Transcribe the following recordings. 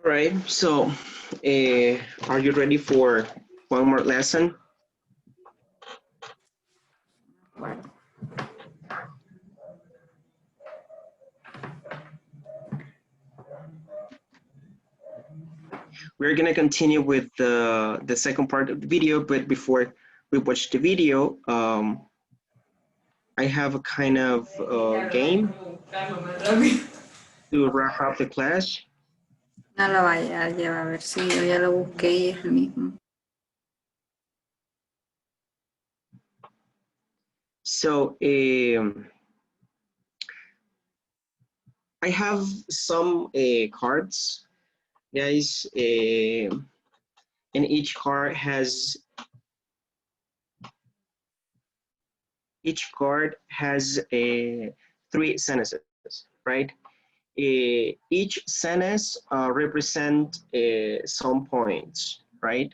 right, so are you ready for one more lesson? Bueno, We're gonna continue with the second part of the video, but before we watch the video, I have a kind of game to wrap up the class. no lo vaya a llevar, a ver si yo ya lo busqué y es el mismo. So I have some cards, guys, and each card has three sentences, right? Each sentence represent some points, right?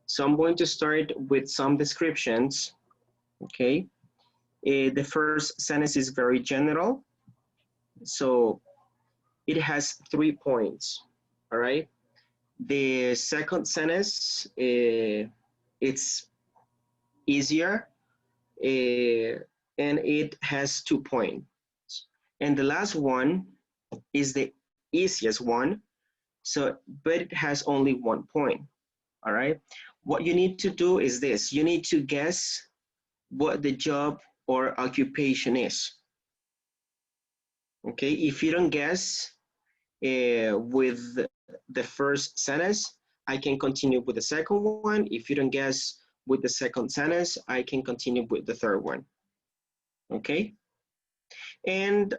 So I'm going to start with some descriptions, okay? The first sentence is very general, so it has 3 points, all right? The second sentence, it's easier, and it has 2 points. And the last one is the easiest one, so, but it has only 1 point, all right? What you need to do is this, you need to guess what the job or occupation is. Okay, if you don't guess with the first sentence, I can continue with the second one. If you don't guess with the second sentence, I can continue with the third one. Okay, and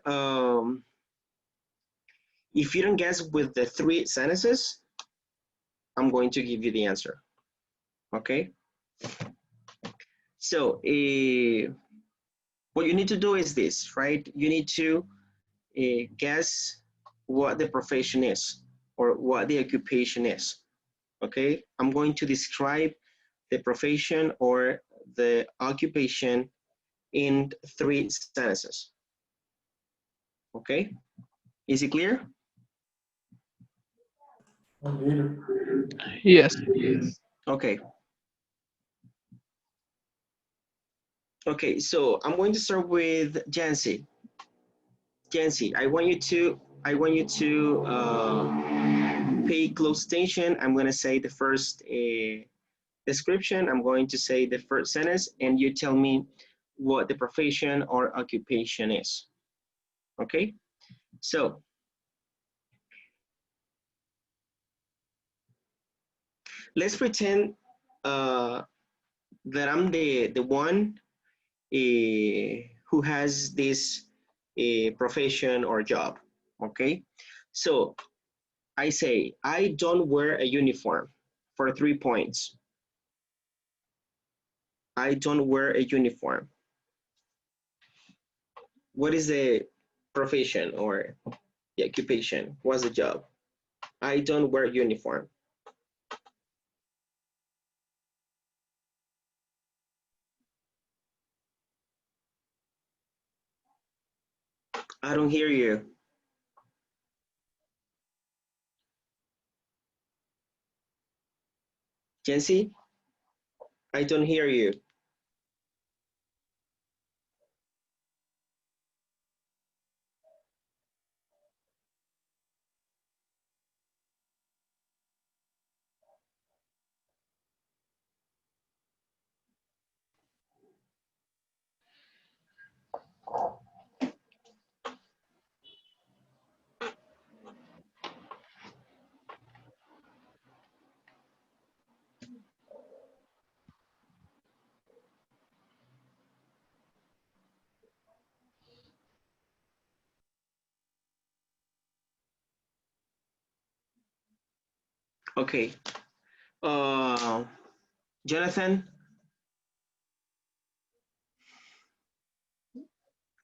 if you don't guess with the 3 sentences, I'm going to give you the answer. Okay, so what you need to do is this, right? You need to guess what the profession is or what the occupation is. Okay, I'm going to describe the profession or the occupation in 3 sentences. Okay, is it clear? Yes. Okay. Okay, so I'm going to start with Jancy. Jancy, I want you to pay close attention. I'm going to say the first description. I'm going to say the first sentence, and you tell me what the profession or occupation is. Okay, so let's pretend that I'm the one who has this profession or job. Okay, so I say I don't wear a uniform for 3 points. I don't wear a uniform. What is the profession or the occupation? What's the job? I don't wear uniform. I don't hear you. Jency, I don't hear you. Okay. Jonathan,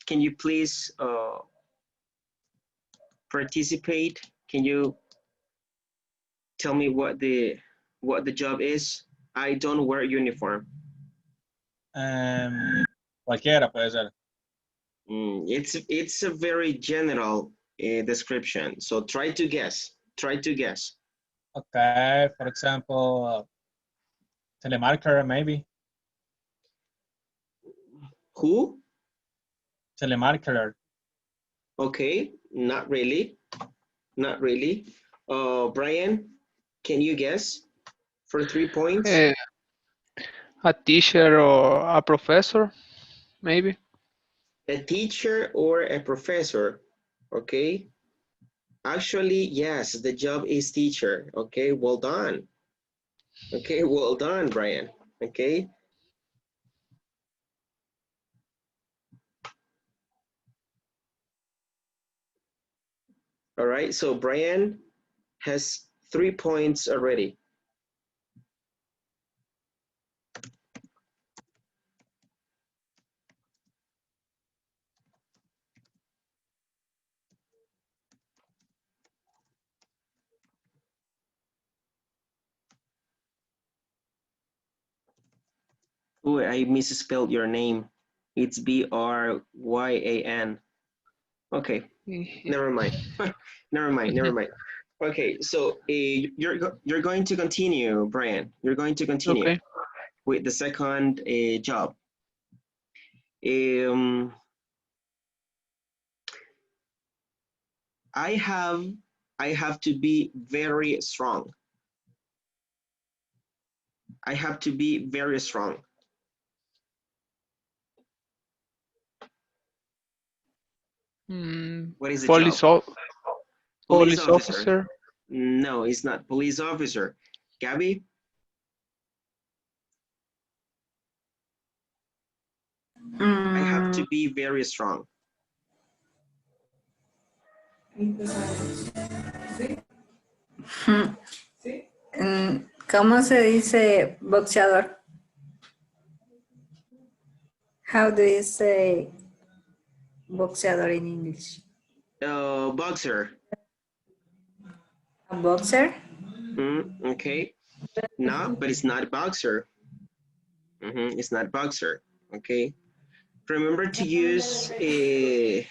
can you please participate? Can you tell me what the job is? I don't wear uniform. Cualquiera puede ser. It's a very general description. So try to guess. Try to guess. Okay, for example, telemarketer maybe. Who? Telemarketer. Okay, not really. Not really. Brian, can you guess for 3 points? A teacher or a professor, maybe. A teacher or a professor? Okay. Actually, yes, the job is teacher. Okay, well done. Okay, well done, Brian. Okay. All right, so Brian has 3 points already. Oh, I misspelled your name. It's Bryan. Okay, never mind. Never mind. Never mind. Okay, so you're going to continue, Brian. You're going to continue Okay. with the second job. I have to be very strong. I have to be very strong. What is the Police, job? police officer. No, it's not police officer. Gabby? I have to be very strong. ¿Cómo se dice boxeador? How do you say boxeador in English? Boxer. A boxer? Okay. No, but it's not boxer. It's not boxer. Okay. Remember to use a.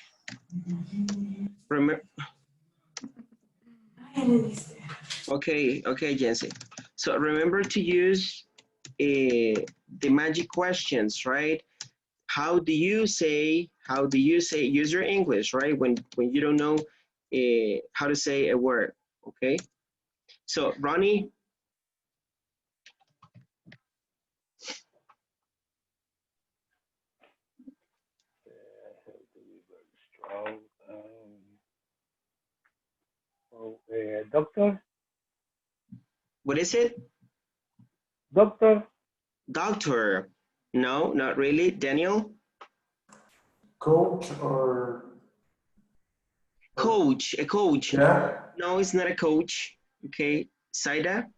Okay, Jency. So remember to use the magic questions, right? How do you say, use your English, right? When you don't know how to say a word, okay? So Ronnie. Doctor? What is it? Doctor? Doctor. No, not really. Daniel? Coach or? Coach, a coach. Yeah. No, it's not a coach. Okay, Saida?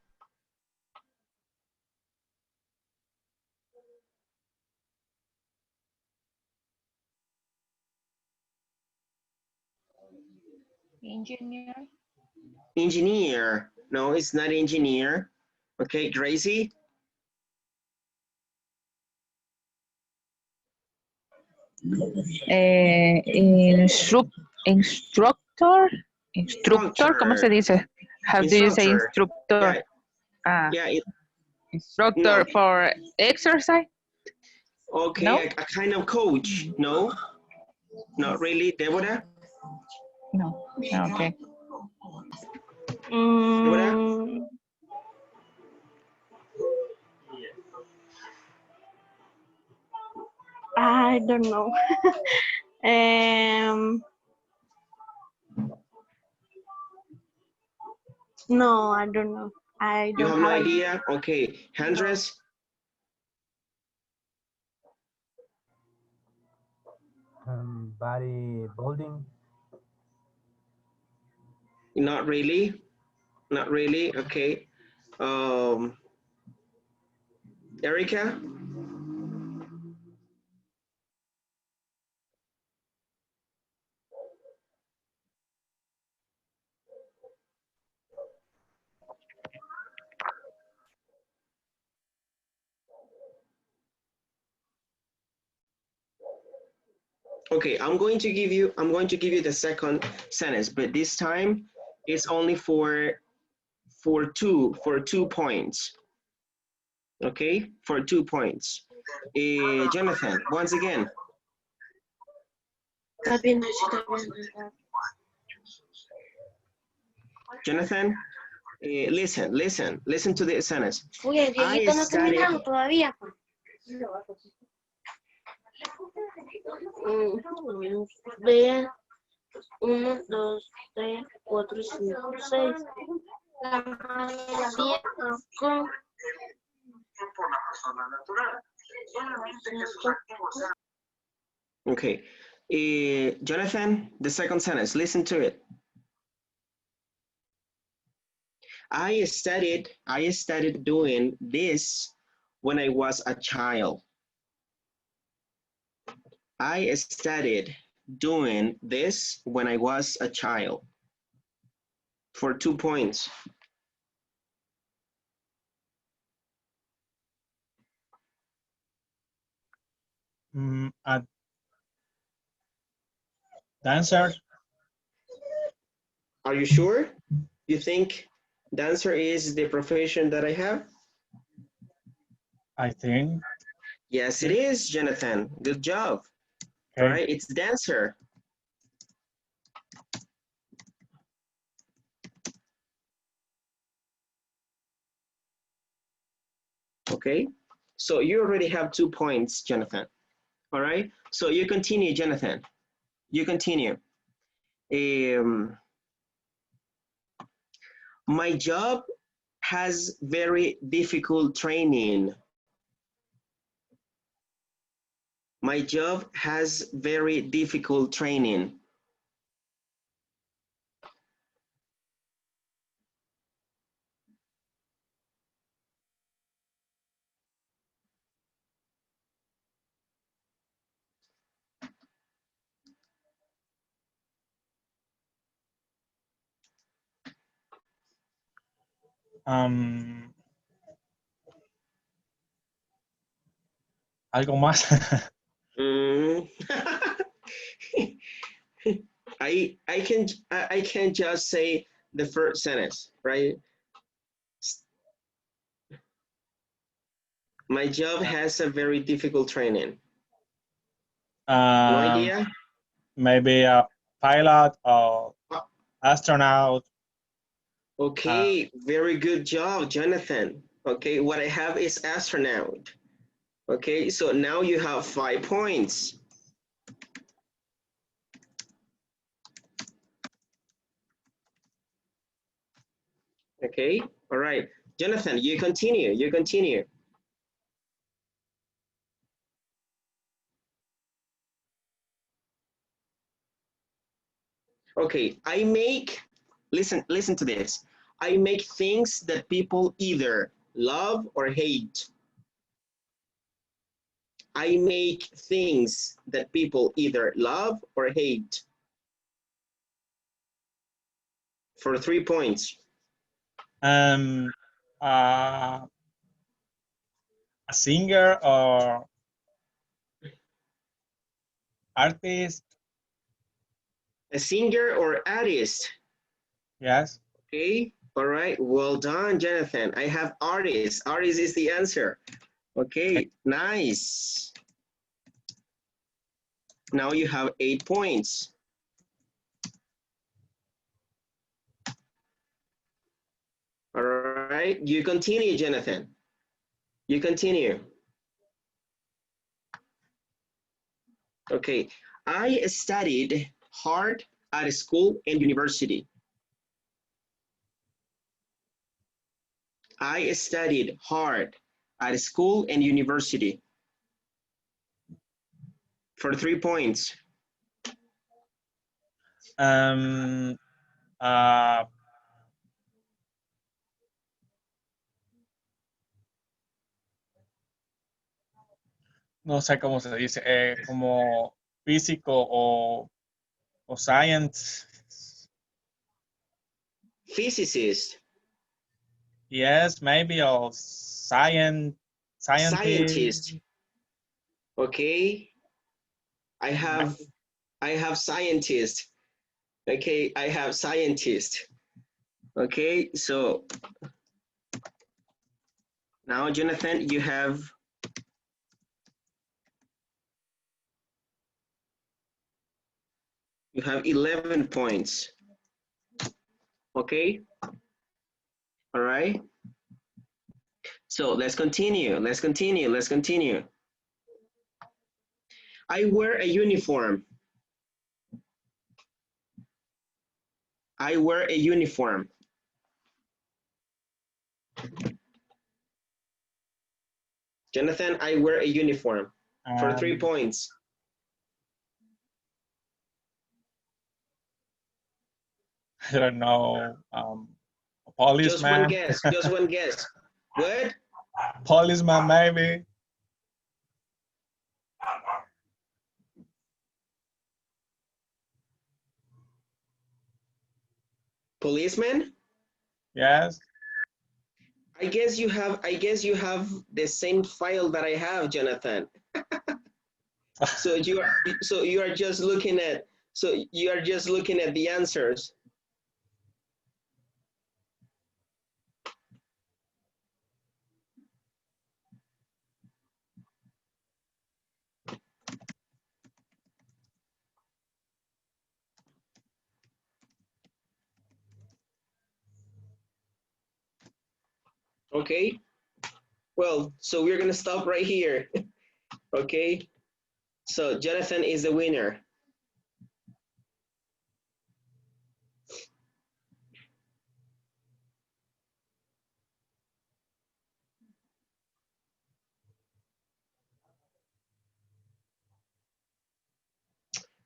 Engineer. Engineer. No, it's not engineer. Okay, Gracie? Instructor. Instructor, ¿cómo se dice? How do you say instructor? Yeah, Instructor no. for exercise? Okay, No? a kind of coach. No, not really. Deborah? No. Okay. Deborah? I don't know. No, I don't know. I You don't have no have idea? Okay, Handress? Bodybuilding. Not really. Not really. Okay. Erica? Okay, I'm going to give you the second sentence, but this time it's only for for two points. Okay, for 2 points. Jonathan, once again. Jonathan, listen to the sentence. I studied. Vean, 1, 2, 3, 4, 5, 6. La mayoría con Okay. Jonathan, the second sentence, listen to it. I studied doing this when I was a child. I studied doing this when I was a child. For 2 points. A dancer. Are you sure? You think dancer is the profession that I have? I think. Yes, it is, Jonathan. Good job. Okay. All right, it's dancer. Okay, so you already have 2 points, Jonathan. All right, so you continue, Jonathan. You continue. My job has very difficult training. My job has very difficult training. Algo más. I can just say the first sentence, right? My job has a very difficult training. No idea? Maybe a pilot or astronaut. Okay, very good job, Jonathan. Okay, what I have is astronaut. Okay, so now you have 5 points. Okay, all right. Jonathan, you continue. Okay, I make, listen to this. I make things that people either love or hate. I make things that people either love or hate. For 3 points. A singer or artist. A singer or artist. Yes. Okay, all right, well done, Jonathan. I have artist. Artist is the answer. Okay, nice. Now you have 8 points. All right, you continue, Jonathan. You continue. Okay, I studied hard at school and university. I studied hard at school and university. For 3 points. No sé cómo se dice, como físico o science. Physicist. Yes, maybe, or scientist. Okay. I have scientist. Okay, I have scientist. Okay, so now, Jonathan, you have You have 11 points. Okay? All right? So let's continue. Let's continue. Let's continue. I wear a uniform. I wear a uniform. Jonathan, I wear a uniform for 3 points. I don't know. A Just one policeman. guess. Just one guess. What? Policeman, maybe. Policeman? Yes. I guess you have the same file that I have, Jonathan. So you are just looking at the answers. Okay. Well, so we're gonna stop right here. Okay. So Jonathan is the winner.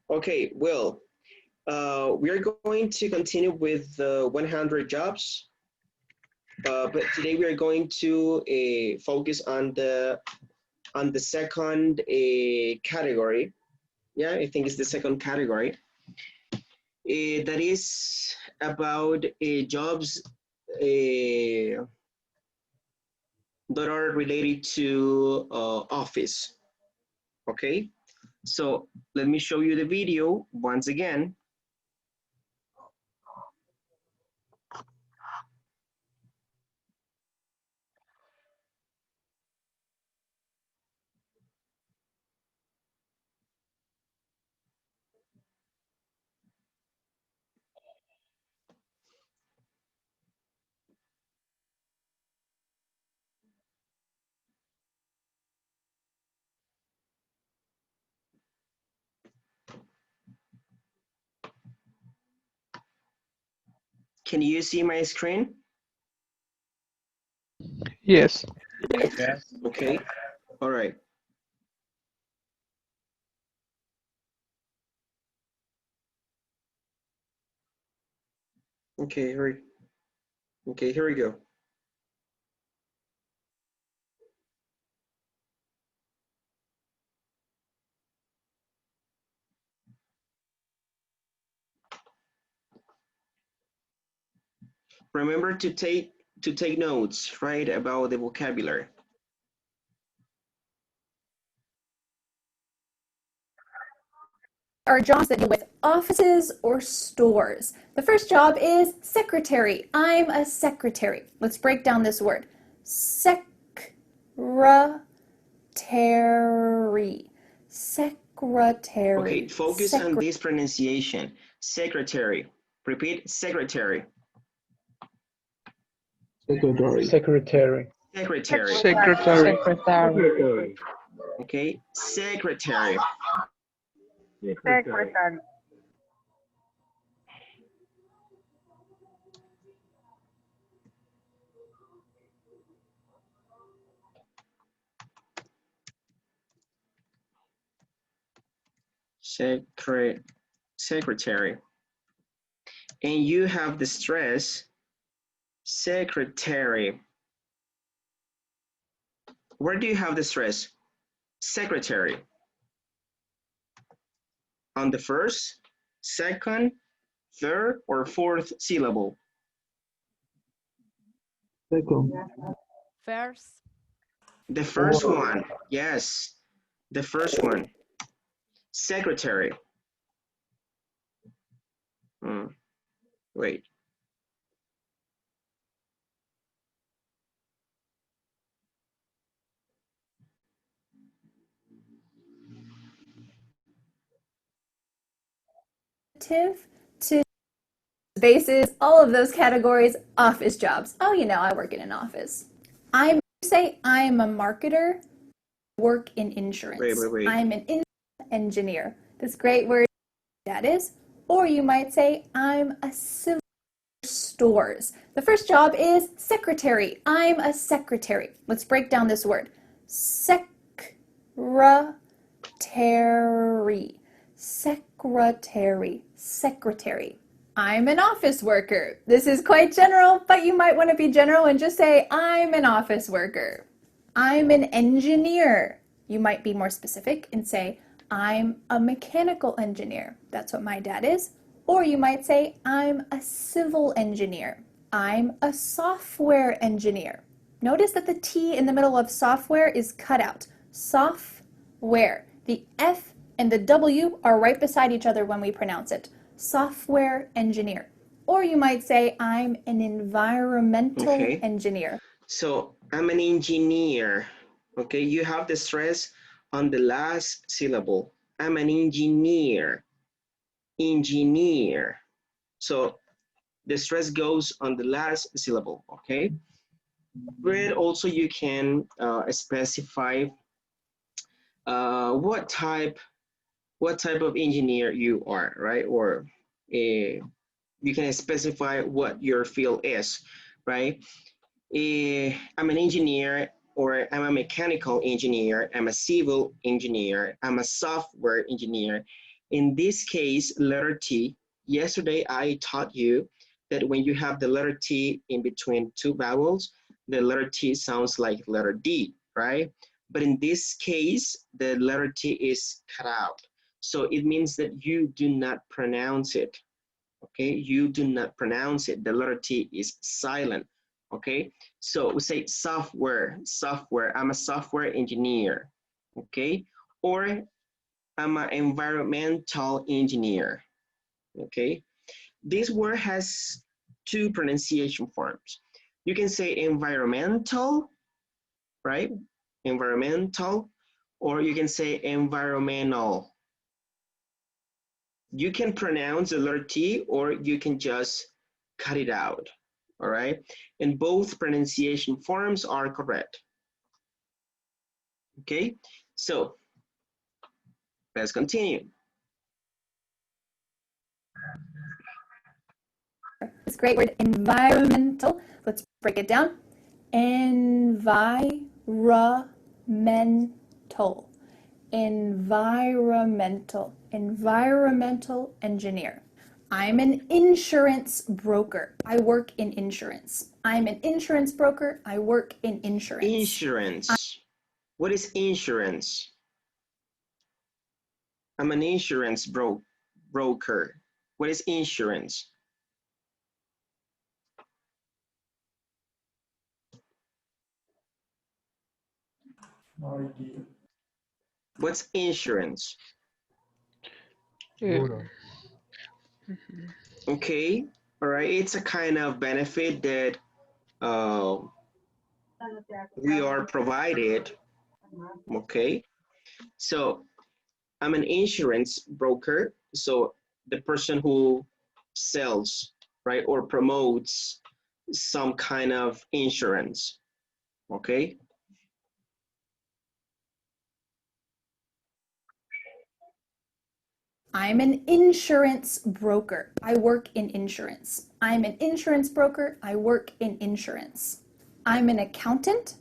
Okay, well, we're going to continue with 100 jobs, but today we are going to focus on the second category. Yeah, I think it's the second category. That is about jobs that are related to office. Okay, so let me show you the video once again. Can you see my screen? Yes. Yes. Okay, all right. Okay, here we go. Remember to take notes, right, about the vocabulary. Are jobs that deal with offices or stores. The first job is secretary. I'm a secretary. Let's break down this word. Secretary. Secretary. Okay, focus on this pronunciation. Secretary. Repeat, secretary. Secretary. Secretary. Secretary. Secretary. Secretary. Okay, secretary. Secretary. Secretary. And you have the stress, secretary. Where do you have the stress? Secretary. On the first, second, third, or fourth syllable? Second. First. The first one, yes, the first one. Secretary. Wait. relative to bases, all of those categories, office jobs. Oh, I work in an office. Say I'm a marketer, work in insurance. Wait. I'm an engineer. This great word that is. Or you might say I'm a civil stores. The first job is secretary. I'm a secretary. Let's break down this word. Secretary. Secretary. I'm an office worker. This is quite general, but you might want to be general and just say, I'm an office worker. I'm an engineer. You might be more specific and say, I'm a mechanical engineer. That's what my dad is. Or you might say, I'm a civil engineer. I'm a software engineer. Notice that the T in the middle of software is cut out. Software. The F and the W are right beside each other when we pronounce it. Software engineer. Or you might say, I'm an environmental engineer. So I'm an engineer. Okay, you have the stress on the last syllable. I'm an engineer. Engineer. So the stress goes on the last syllable, okay? But also you can specify what type of engineer you are, right? Or you can specify what your field is, right? I'm an engineer, or I'm a mechanical engineer, I'm a civil engineer, I'm a software engineer. In this case, letter T, yesterday I taught you that when you have the letter T in between two vowels, the letter T sounds like letter D, right? But in this case, the letter T is cut out. So it means that you do not pronounce it, okay? You do not pronounce it. The letter T is silent, okay? So we say software. I'm a software engineer, okay? Or I'm an environmental engineer, okay? This word has two pronunciation forms. You can say environmental, right? Environmental, or you can say environmental. You can pronounce the letter T, or you can just cut it out, all right? And both pronunciation forms are correct. Okay, so let's continue. This great word, environmental. Let's break it down. Environmental. Environmental engineer. I'm an insurance broker. I work in insurance. I'm an insurance broker. I work in insurance. Insurance. What is insurance? I'm an insurance broker. What is insurance? No idea. What's insurance? Okay, all right. It's a kind of benefit that we are provided, okay? So I'm an insurance broker. So the person who sells, right, or promotes some kind of insurance, okay? I'm an insurance broker. I work in insurance. I'm an insurance broker. I work in insurance. I'm an accountant,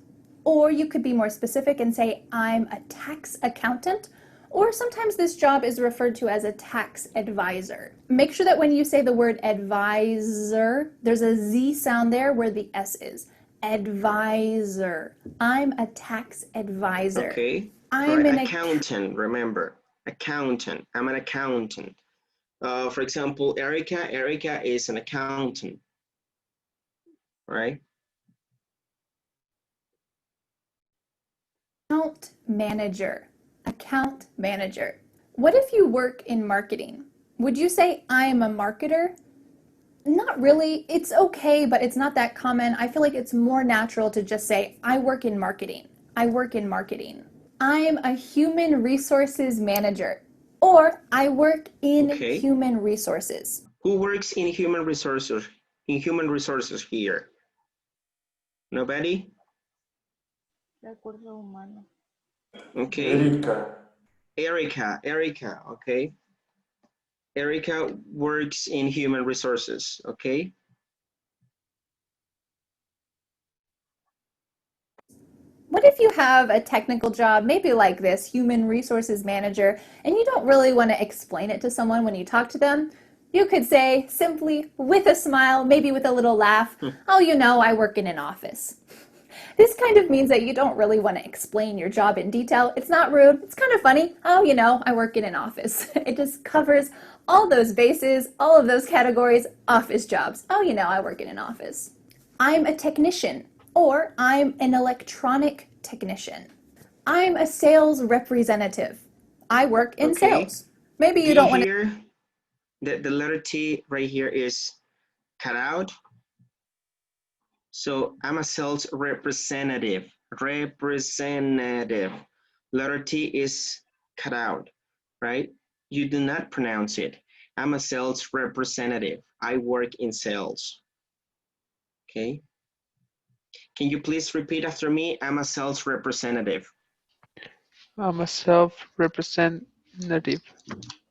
or you could be more specific and say I'm a tax accountant, or sometimes this job is referred to as a tax advisor. Make sure that when you say the word advisor, there's a Z sound there where the S is. Advisor. I'm a tax advisor. Okay, I'm an accountant, remember. Accountant, I'm an accountant. For example, Erica is an accountant, right? Account manager. Account manager. What if you work in marketing? Would you say I am a marketer? Not really. It's okay, but it's not that common. I feel like it's more natural to just say I work in marketing. I work in marketing. I'm a human resources manager. Or I work in Okay. human resources. Who works in human resources? In human resources here? Nobody? Recursos humanos. Okay. Erika. Erica, okay. Erica works in human resources, okay? What if you have a technical job, maybe like this, human resources manager, and you don't really want to explain it to someone when you talk to them? You could say simply with a smile, maybe with a little laugh, oh, you know, I work in an office. This kind of means that you don't really want to explain your job in detail. It's not rude. It's kind of funny. Oh, you know, I work in an office. It just covers all those bases, all of those categories, office jobs. Oh, you know, I work in an office. I'm a technician, or I'm an electronic technician. I'm a sales representative. I work in Okay. sales. Maybe you Do don't you want to. hear that the letter T right here is cut out? So I'm a sales representative. Representative. Letter T is cut out, right? You do not pronounce it. I'm a sales representative. I work in sales. Okay. Can you please repeat after me? I'm a sales representative. I'm a self-representative. I am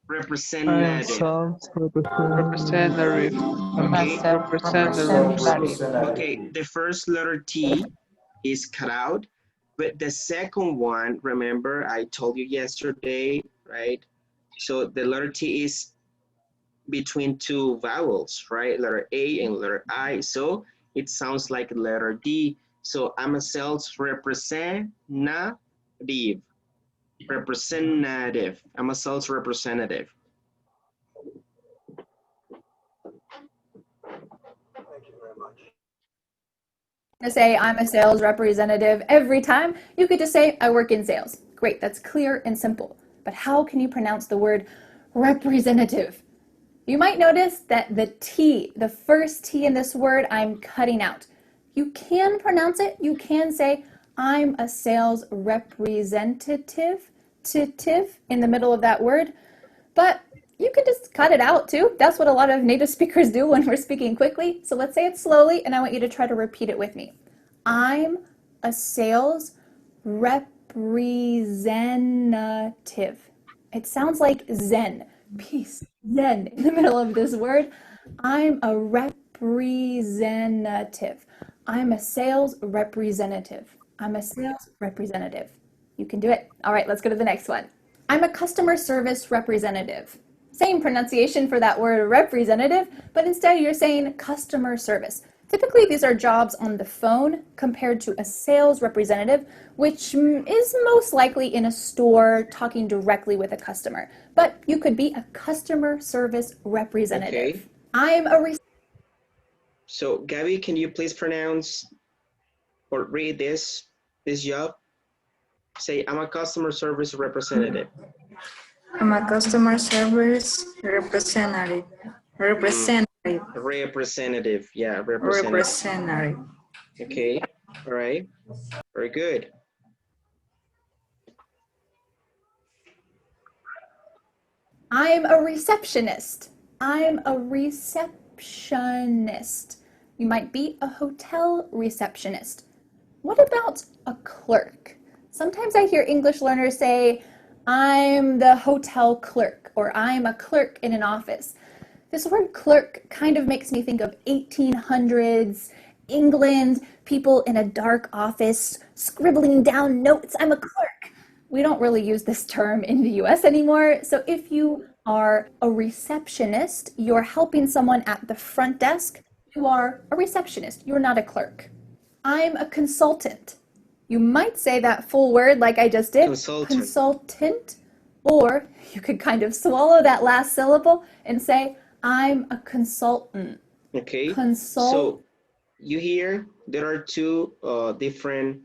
Representative. self-representative. Okay. Representative. Okay. The first letter T is cut out, but the second one, remember I told you yesterday, right? So the letter T is between two vowels, right? Letter A and letter I. So it sounds like letter D. So I'm a sales representative. Representative. I'm a sales representative. To say I'm a sales representative every time, you could just say I work in sales. Great, that's clear and simple. But how can you pronounce the word representative? You might notice that the T, the first T in this word, I'm cutting out. You can pronounce it. You can say I'm a sales representative in the middle of that word, but you could just cut it out too. That's what a lot of native speakers do when we're speaking quickly. So let's say it slowly, and I want you to try to repeat it with me. I'm a sales representative. It sounds like Zen, peace, Zen in the middle of this word. I'm a representative. I'm a sales representative. I'm a sales representative. You can do it. All right, let's go to the next one. I'm a customer service representative. Same pronunciation for that word representative, but instead you're saying customer service. Typically, these are jobs on the phone compared to a sales representative, which is most likely in a store talking directly with a customer. But you could be a customer service representative. Okay. I'm a So Gabby, can you please pronounce or read this job? Say, I'm a customer service representative. I'm a customer service representative. Representative, yeah, representative. Okay, all right, very good. I'm a receptionist. I'm a receptionist. You might be a hotel receptionist. What about a clerk? Sometimes I hear English learners say, I'm the hotel clerk, or I'm a clerk in an office. This word clerk kind of makes me think of 1800s England, people in a dark office scribbling down notes. I'm a clerk. We don't really use this term in the US anymore. So if you are a receptionist, you're helping someone at the front desk, you are a receptionist. You're not a clerk. I'm a consultant. You might say that full word like I just did, consultant, or you could kind of swallow that last syllable and say, I'm a consultant. Okay, so you hear there are two different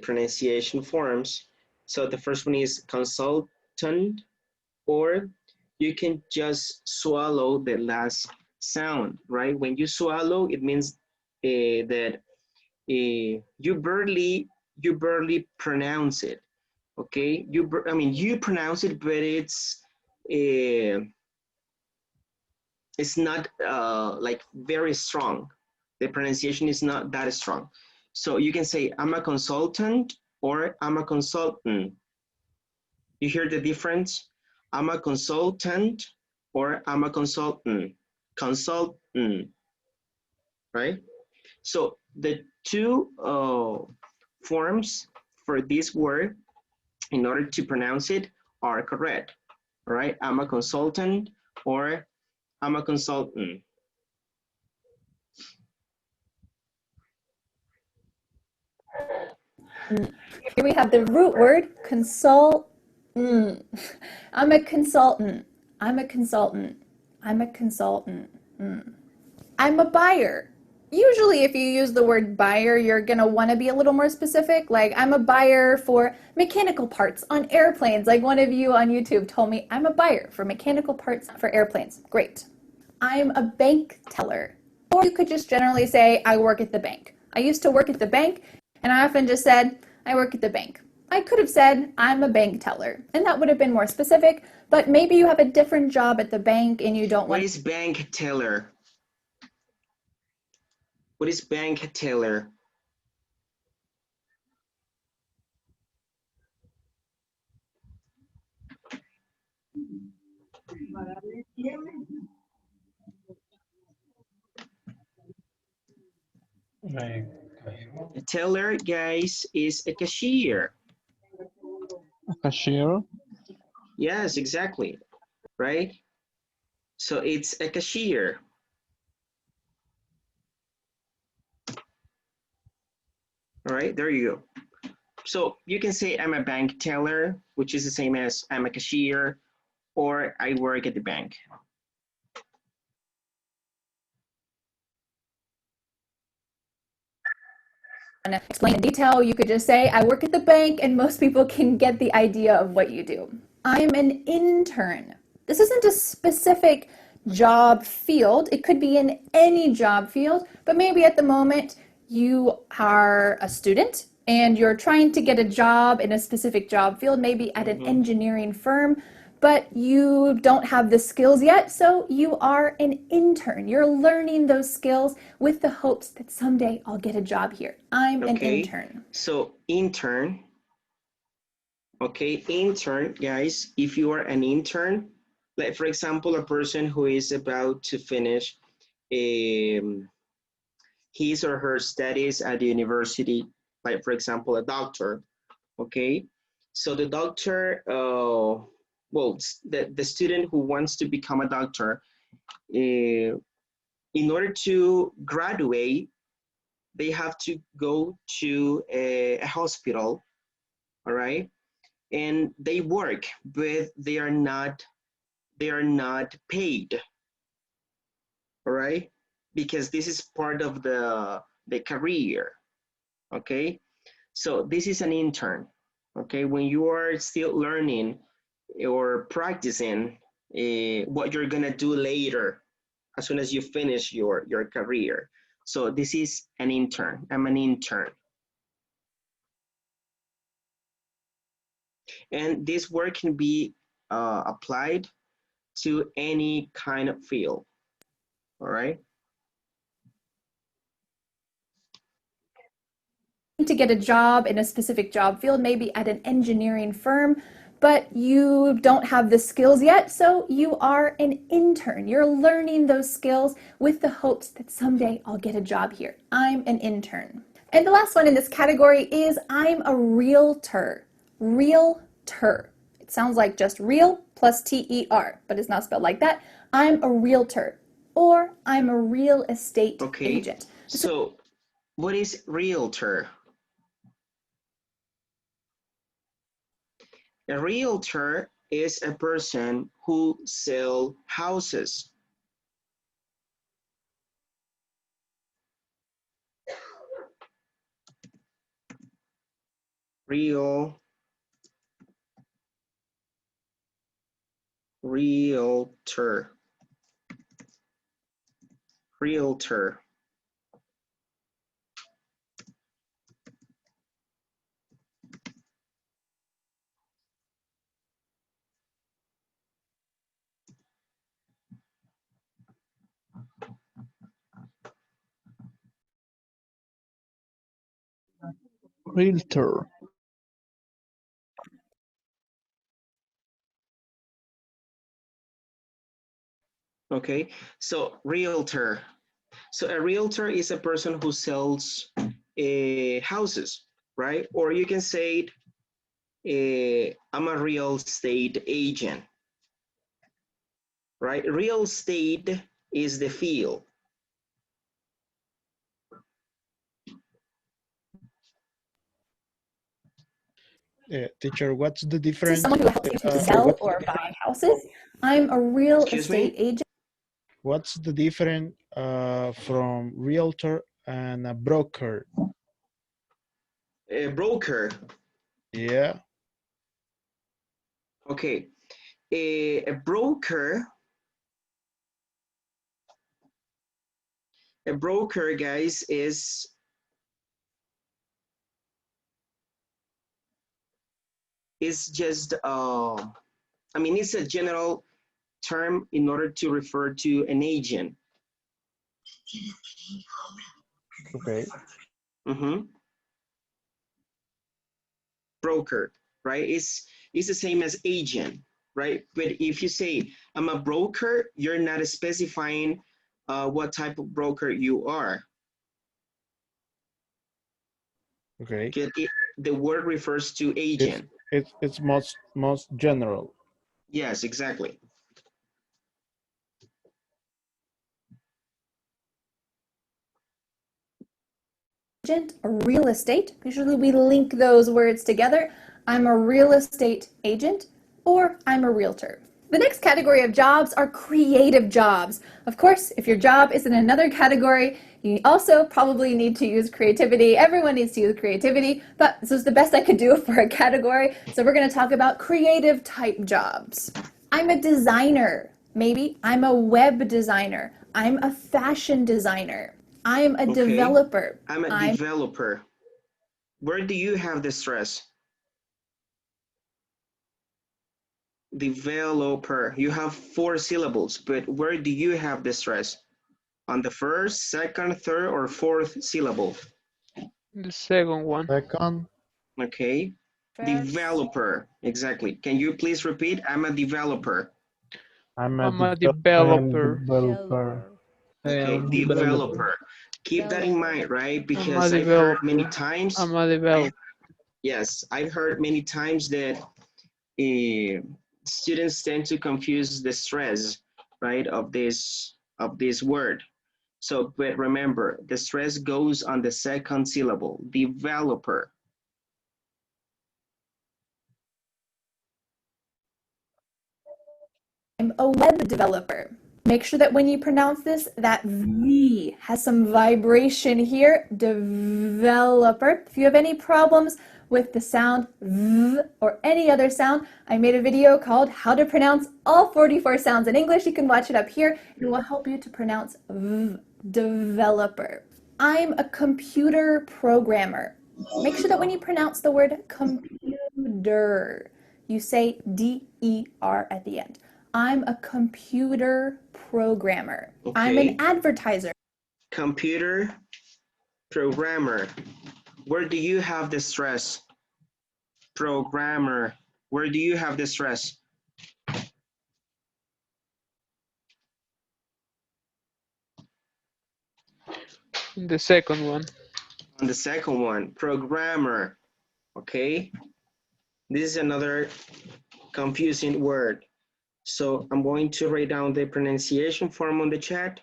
pronunciation forms. So the first one is consultant, or you can just swallow the last sound, right? When you swallow, it means that you barely pronounce it. Okay, you pronounce it, but it's it's not like very strong. The pronunciation is not that strong. So you can say I'm a consultant or I'm a consultant. You hear the difference? I'm a consultant or I'm a consultant. Consultant, right? So the two forms for this word, in order to pronounce it, are correct. All right, I'm a consultant or I'm a consultant. Here we have the root word consult. I'm a consultant. I'm a consultant. I'm a consultant. I'm a buyer. Usually if you use the word buyer, you're going to want to be a little more specific. Like I'm a buyer for mechanical parts on airplanes. Like one of you on YouTube told me, I'm a buyer for mechanical parts for airplanes. Great. I'm a bank teller. Or you could just generally say, I work at the bank. I used to work at the bank, and I often just said, I work at the bank. I could have said, I'm a bank teller, and that would have been more specific, but maybe you have a different job at the bank and you don't want. What is bank teller? What is bank teller? A teller, guys, is a cashier. Cashier. Yes, exactly, right? So it's a cashier. All right, there you go. So you can say I'm a bank teller, which is the same as I'm a cashier, or I work at the bank. Explain in detail, you could just say, I work at the bank, and most people can get the idea of what you do. I'm an intern. This isn't a specific job field. It could be in any job field, but maybe at the moment you are a student and you're trying to get a job in a specific job field, maybe at an engineering firm, but you don't have the skills yet, so you are an intern. You're learning those skills with the hopes that someday I'll get a job here. I'm an intern. So intern, okay, intern, guys, if you are an intern, like for example, a person who is about to finish his or her studies at the university, like for example, a doctor, okay? So the doctor, well, the student who wants to become a doctor, in order to graduate, they have to go to a hospital, all right? And they work, but they are not paid, all right? Because this is part of the career, okay? So this is an intern, okay? When you are still learning or practicing what you're gonna do later, as soon as you finish your career. So this is an intern. I'm an intern. And this word can be applied to any kind of field, all right? To get a job in a specific job field, maybe at an engineering firm, but you don't have the skills yet, so you are an intern. You're learning those skills with the hopes that someday I'll get a job here. I'm an intern. And the last one in this category is I'm a realtor. Realtor. It sounds like just real plus T-E-R, but it's not spelled like that. I'm a realtor, or I'm a real estate agent. So what is realtor? A realtor is a person who sells houses. Realtor. Realtor. Realtor. Okay, so realtor. So a realtor is a person who sells houses, right? Or you can say, I'm a real estate agent, right? Real estate is the field. Teacher, what's the This difference? is someone who helps you to sell or buy houses. I'm a real Excuse me? estate agent. What's the difference from realtor and a broker? A broker, Yeah. okay. A broker, guys, is just, I mean, it's a general term in order to refer to an agent. Okay. Broker, right? It's the same as agent, right? But if you say, I'm a broker, you're not specifying what type of broker you are. Okay. The word refers to agent. It's most general. Yes, exactly. Agent or real estate. Usually we link those words together. I'm a real estate agent or I'm a realtor. The next category of jobs are creative jobs. Of course, if your job is in another category, you also probably need to use creativity. Everyone needs to use creativity, but this is the best I could do for a category. So we're going to talk about creative type jobs. I'm a designer. Maybe I'm a web designer. I'm a fashion designer. I'm a developer. I'm a developer. Where do you have the stress? Developer. You have 4 syllables, but where do you have the stress? On the first, second, third, or fourth syllable? The second one. Second. Okay. Developer. Exactly. Can you please repeat? I'm a developer. I'm a developer. Okay, developer. Keep that in mind, right? Because I've heard many times. I'm a developer. Yes, I've heard many times that students tend to confuse the stress, right, of this word. So, but remember, the stress goes on the second syllable, developer. I'm a web developer. Make sure that when you pronounce this, that V has some vibration here. Developer. If you have any problems with the sound V or any other sound, I made a video called How to Pronounce All 44 Sounds in English. You can watch it up here. It will help you to pronounce V, developer. I'm a computer programmer. Make sure that when you pronounce the word computer, you say D-E-R at the end. I'm a computer programmer. Okay. I'm an advertiser. Computer programmer. Where do you have the stress? Programmer. Where do you have the stress? The second one. On the second one, programmer. Okay. This is another confusing word. So I'm going to write down the pronunciation form on the chat.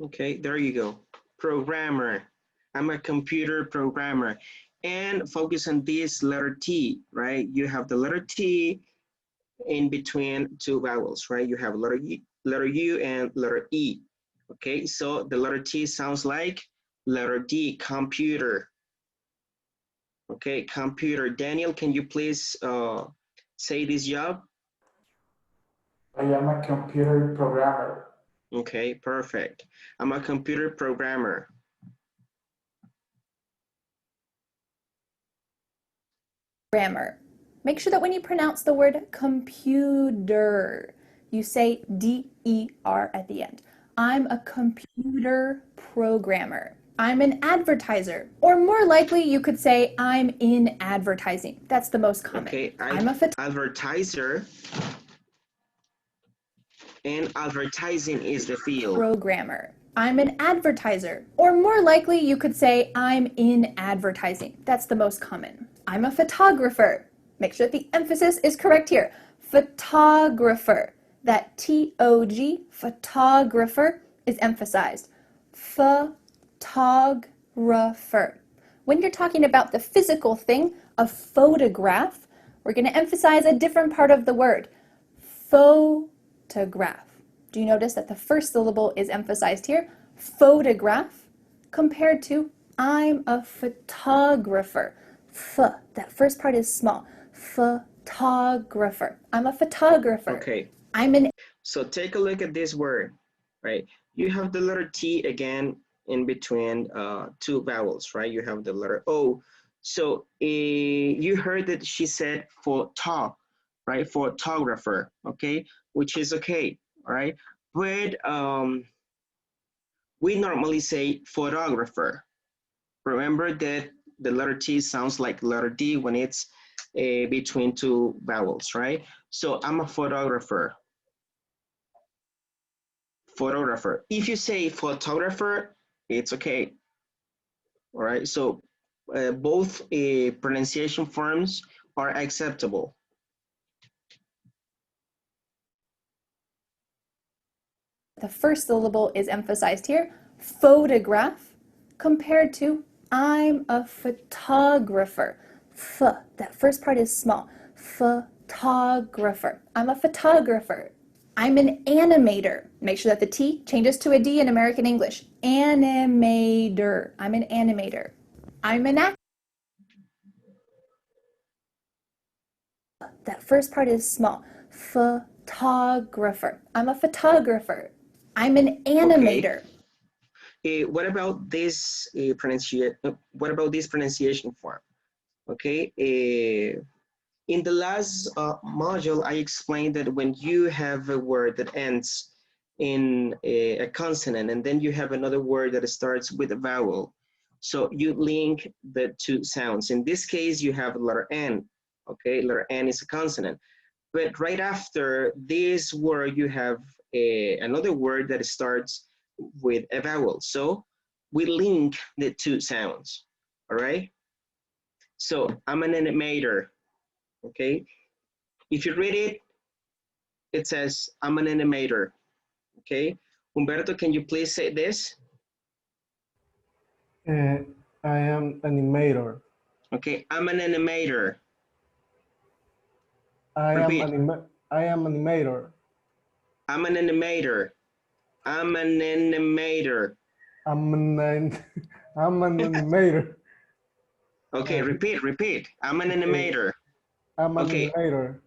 Okay, there you go. Programmer. I'm a computer programmer. And focus on this letter T, right? You have the letter T in between 2 vowels, right? You have letter U and letter E. Okay, so the letter T sounds like letter D, computer. Okay, computer. Daniel, can you please say this job? I am a computer programmer. Okay, perfect. I'm a computer programmer. Grammar. Make sure that when you pronounce the word computer, you say D-E-R at the end. I'm a computer programmer. I'm an advertiser. Or more likely, you could say I'm in advertising. That's the most common. Okay, I'm a advertiser. And advertising is the field. Programmer. I'm an advertiser. Or more likely, you could say I'm in advertising. That's the most common. I'm a photographer. Make sure that the emphasis is correct here. Photographer. That T-O-G, photographer, is emphasized. Photographer. When you're talking about the physical thing, a photograph, we're going to emphasize a different part of the word. Photograph. Do you notice that the first syllable is emphasized here? Photograph compared to I'm a photographer. That first part is small. Photographer. I'm a photographer. Okay. I'm an So take a look at this word, right? You have the letter T again in between two vowels, right? You have the letter O. So you heard that she said photo, right? Photographer, okay? Which is okay, all right? But we normally say photographer. Remember that the letter T sounds like letter D when it's between two vowels, right? So I'm a photographer. Photographer. If you say photographer, it's okay. All right. So both pronunciation forms are acceptable. The first syllable is emphasized here. Photograph compared to I'm a photographer. That first part is small. Photographer. I'm a photographer. I'm an animator. Make sure that the T changes to a D in American English. Animator. I'm an animator. I'm an actor. That first part is small. Photographer. I'm a photographer. I'm an animator. Okay. What about this pronunciation? What about this pronunciation form? Okay. In the last module, I explained that when you have a word that ends in a consonant and then you have another word that starts with a vowel, so you link the two sounds. In this case, you have letter N. Okay, letter N is a consonant. But right after this word, you have another word that starts with a vowel. So we link the two sounds, all right? So I'm an animator, okay? If you read it, it says, I'm an animator, okay? Humberto, can you please say this? I am animator. Okay, I'm an animator. I am Repeat. animator. I'm an animator. I'm an animator. I'm an animator. Okay, repeat. I'm an animator. I'm an Okay. animator.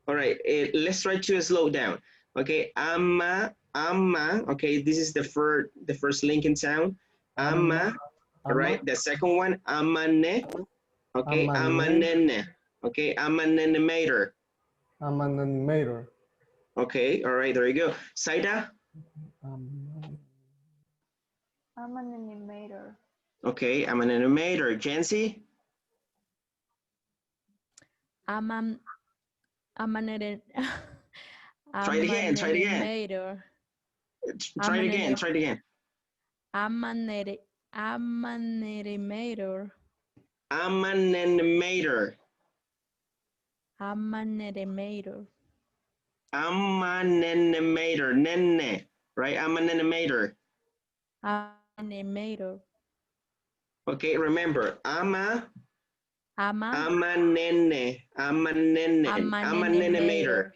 All right, let's try to slow down. Okay, amma, okay, this is the first linking sound. Amma, all right, the second one, amane, okay, amanene, okay, I'm an animator. I'm an animator. Okay, all right, there you go. Saida? I'm an animator. Okay, I'm an animator. Jancy? I'm an Try it again, try it again. animator. Try it again, try it again. I'm an animator. I'm an animator. I'm an animator. I'm an animator, nene, right? I'm an animator. I'm an animator. Okay, remember, I'm a nene, I'm an animator.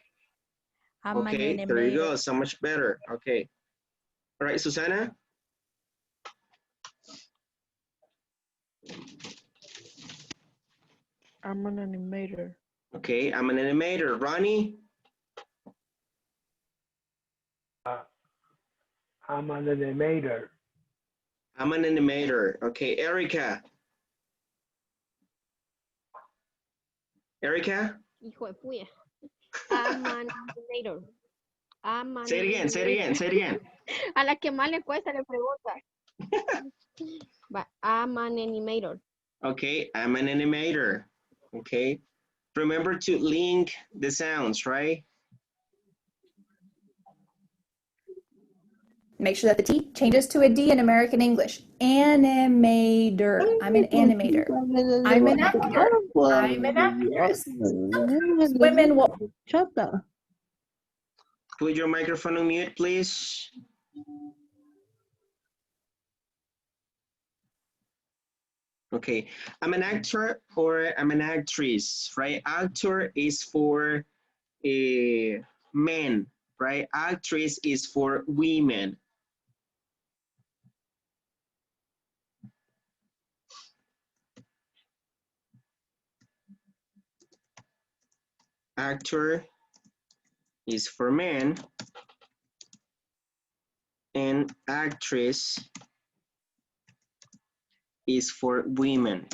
Okay, there you go, so much better. Okay. All right, Susana? I'm an animator. Okay, I'm an animator. Ronnie? I'm an animator. I'm an animator. Okay, Erica. Erica? Hijo de puya. I'm an animator. I'm an Say it again, say it again, say it again. A la que más le cuesta le pregunta. But I'm an animator. Okay, I'm an animator. Okay. Remember to link the sounds, right? Make sure that the T changes to a D in American English. Animator. I'm an animator. I'm an actor. I'm an actress. Sometimes women will. Put your microphone on mute, please. Okay, I'm an actor or I'm an actress, right? Actor is for men, right? Actress is for women. Actor is for men and actress is for women.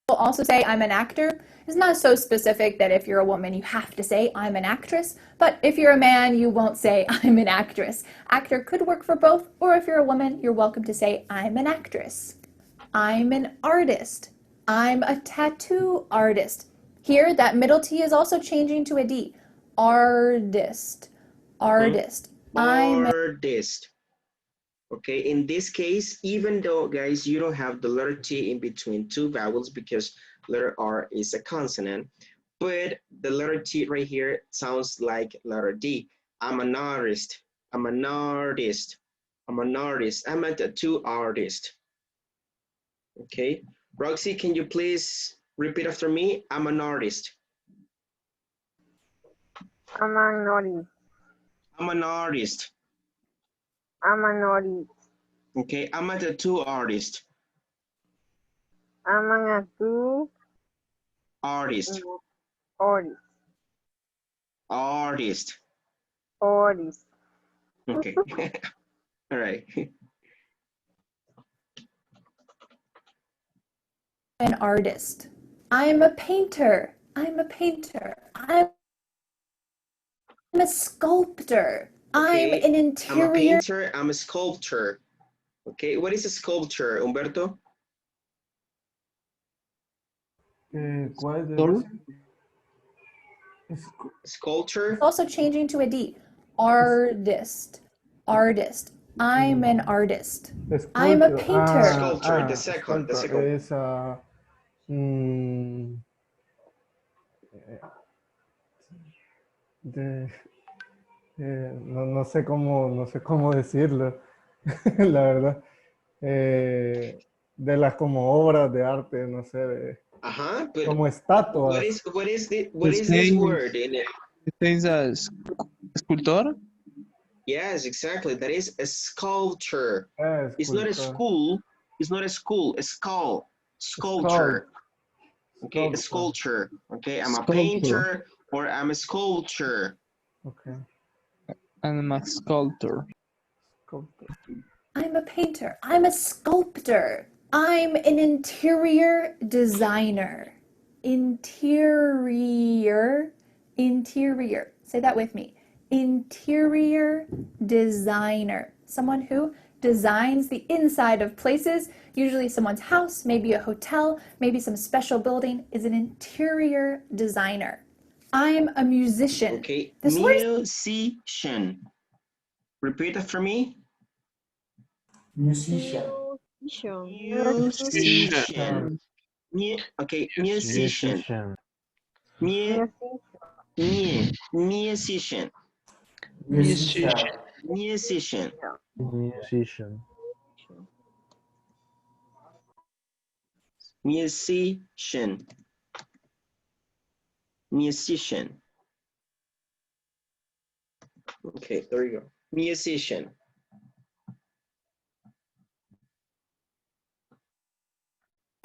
We'll also say I'm an actor. It's not so specific that if you're a woman, you have to say I'm an actress, but if you're a man, you won't say I'm an actress. Actor could work for both, or if you're a woman, you're welcome to say I'm an actress. I'm an artist. I'm a tattoo artist. Here, that middle T is also changing to a D. Artist. Artist. I'm Artist. Okay, in this case, even though, guys, you don't have the letter T in between two vowels because letter R is a consonant, but the letter T right here sounds like letter D. I'm an artist. I'm an artist. I'm an artist. I'm a tattoo artist. Okay, Roxy, can you please repeat after me? I'm an artist. I'm an artist. I'm an artist. I'm an artist. Okay, I'm a tattoo artist. I'm an tattoo Artist. artist. Artist. Artist. Okay. All right. an artist. I'm a painter. I'm a painter. I'm a sculptor. I'm Okay, an I'm a interior. painter, I'm a sculptor. Okay, what is a sculpture, Humberto? ¿Cuál es? Sculpture? Also changing to a D. Artist. Artist. I'm an artist. I'm a painter. Sculpture, the second. Es, no sé cómo decirlo, la verdad. De las como obras de arte, no sé, Ajá, but como estatuas. what is this word in it? ¿Es escultor? Yes, exactly. That is a sculpture. It's not a Escultor. school. It's not a school. A skull. Sculpture. Okay, a sculpture. Okay, I'm a painter or I'm a sculpture. Okay. I'm a sculptor. I'm a painter. I'm a sculptor. I'm an interior designer. Interior. Interior. Say that with me. Interior designer. Someone who designs the inside of places, usually someone's house, maybe a hotel, maybe some special building, is an interior designer. I'm a musician. Okay, This word is musician. Repeat after me. Musician. Musician. Okay, musician. Musician. Musician. Musician. Musician. Musician. Musician. Okay, there you go. Musician.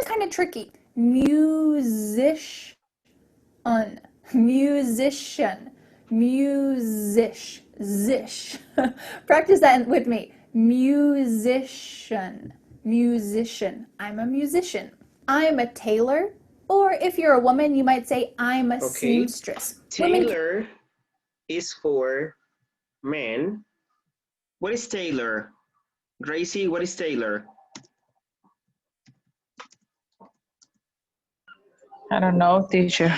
kind of tricky. Musician, musician, musish, zish. Practice that with me. Musician, musician. I'm a musician. I'm a tailor. Or if you're a woman, you might say, I'm a seamstress. Tailor is for men. What is tailor? Gracie, what is tailor? I don't know, teacher.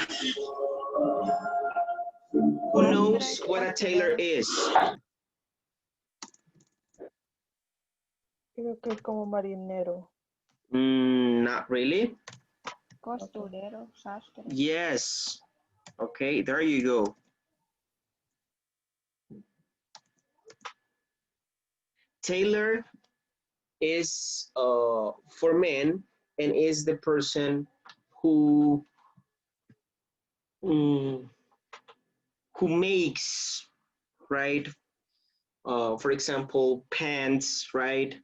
Who knows what a tailor is? Creo que es como marinero. Not really. Costurero, sastre. Yes. Okay, there you go. Tailor is for men and is the person who makes, right? For example, pants, right?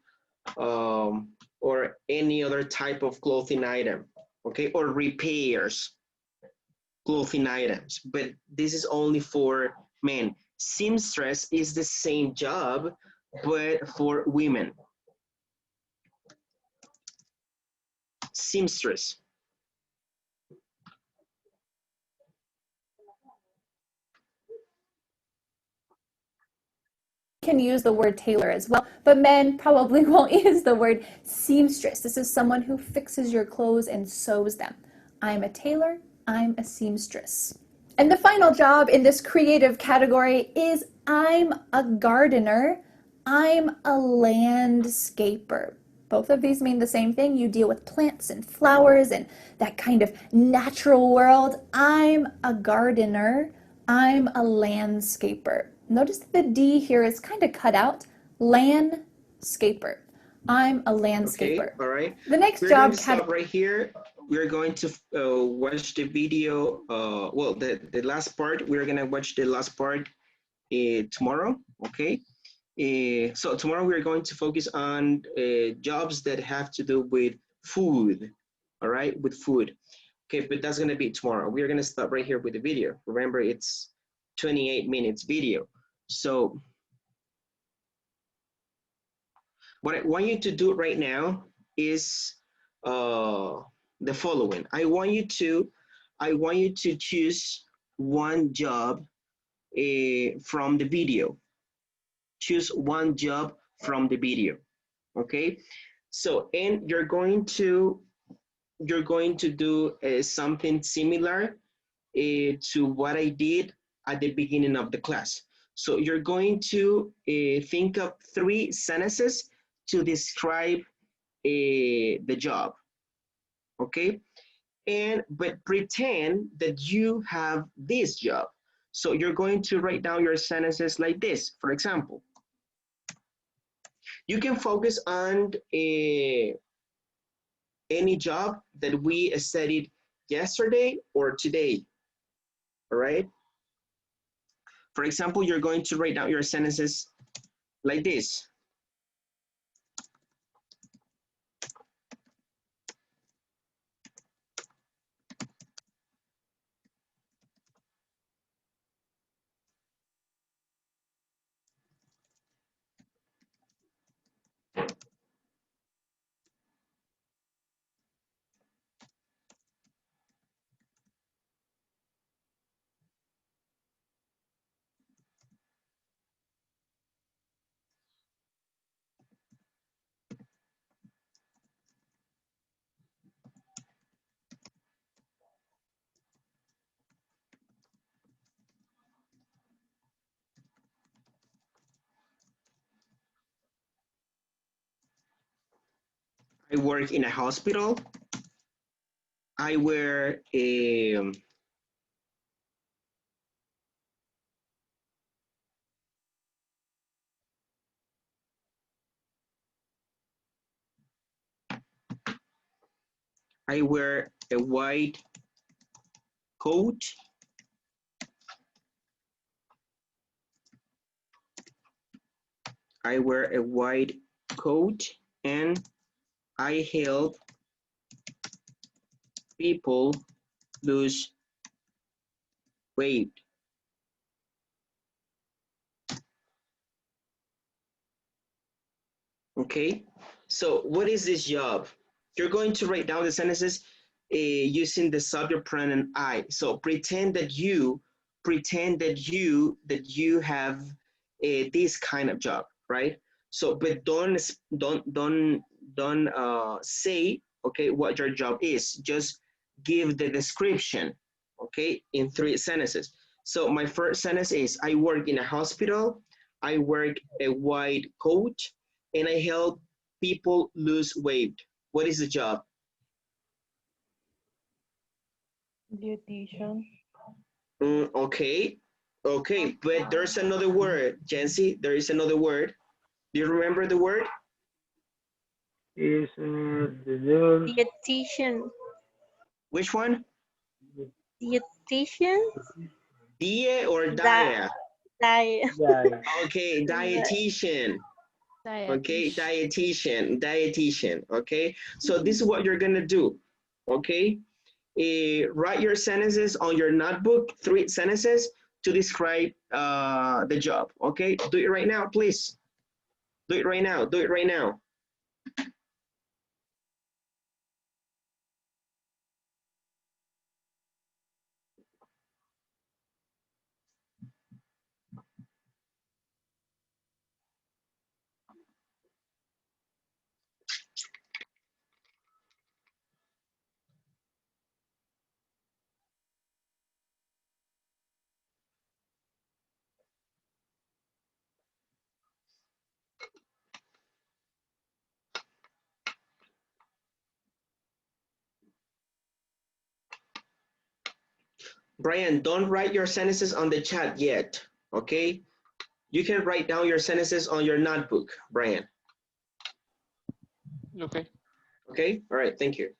Or any other type of clothing item, okay? Or repairs clothing items, but this is only for men. Seamstress is the same job, but for women. Seamstress. Can use the word tailor as well, but men probably won't use the word seamstress. This is someone who fixes your clothes and sews them. I'm a tailor, I'm a seamstress. And the final job in this creative category is I'm a gardener, I'm a landscaper. Both of these mean the same thing. You deal with plants and flowers and that kind of natural world. I'm a gardener, I'm a landscaper. Notice that the D here is kind of cut out. Landscaper. I'm a landscaper. Okay, all right. The next We're job going to stop right here. We're going to watch the video. Well, the last part. We're going to watch the last part tomorrow. Okay. So tomorrow we're going to focus on jobs that have to do with food. All right, with food. Okay, but that's going to be tomorrow. We're going to stop right here with the video. Remember, it's 28 minutes video. So what I want you to do right now is the following. I want you to choose one job from the video. Choose one job from the video. Okay. So, and you're going to do something similar to what I did at the beginning of the class. So you're going to think of 3 sentences to describe the job, okay? But pretend that you have this job. So you're going to write down your sentences like this. For example, you can focus on any job that we studied yesterday or today, all right? For example, you're going to write down your sentences like this. I work in a hospital. I wear a white coat. I wear a white coat and I held people lose weight. Okay, so what is this job? You're going to write down the sentences using the subject pronoun I. So pretend that you have this kind of job, right? So, but don't say, okay, what your job is. Just give the description, okay, in 3 sentences. So my first sentence is, I work in a hospital, I wear a white coat, and I help people lose weight. What is the job? Dietitian. Okay, but there's another word, Jency, there is another word. Do you remember the word? Is the Dietitian. Which one? Dietitian. Die or That. dia? guy. Okay, dietitian. Okay, dietitian. Okay, so this is what you're gonna do. Okay, write your sentences on your notebook, 3 sentences to describe the job. Okay, do it right now, please. Do it right now. Do it right now. Brian, don't write your sentences on the chat yet, okay? You can write down your sentences on your notebook, Brian. Okay. Okay, all right, thank you.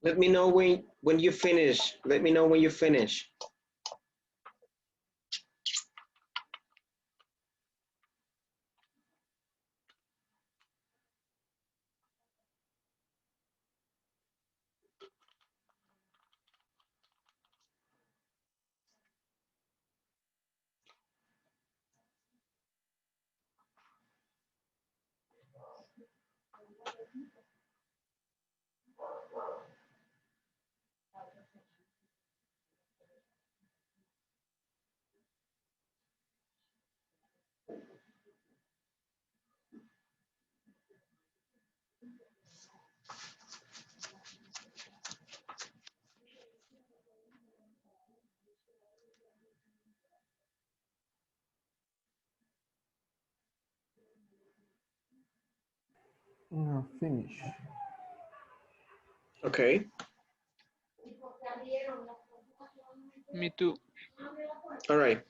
Let me know when you finish. Let me know when you finish. No, finish. Okay. Me too. All right.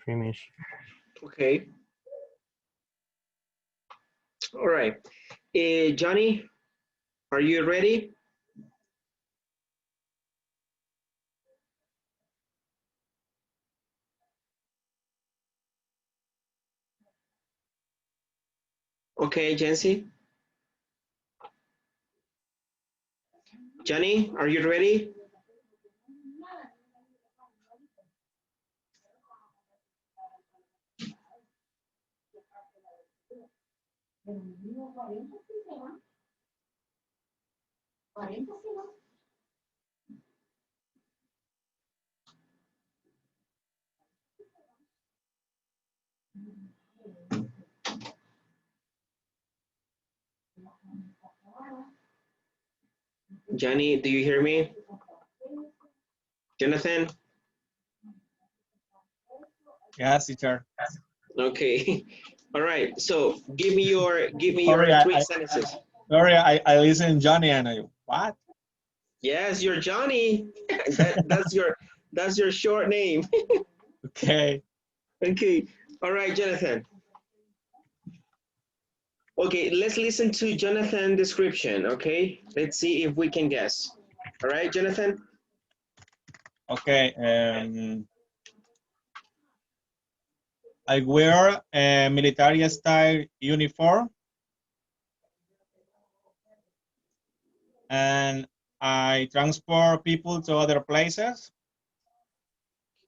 Finish. Okay. All right. Johnny, are you ready? Okay, Jancy. Johnny, are you ready? Johnny, do you hear me? Jonathan? Yes, teacher. Okay. All right. So give me your Sorry, three sentences. Sorry, I listen Johnny and I, what? Yes, you're Johnny. That's your short name. Okay. Okay. All right, Jonathan. Okay, let's listen to Jonathan's description, okay? Let's see if we can guess. All right, Jonathan? Okay. I wear a military style uniform and I transport people to other places.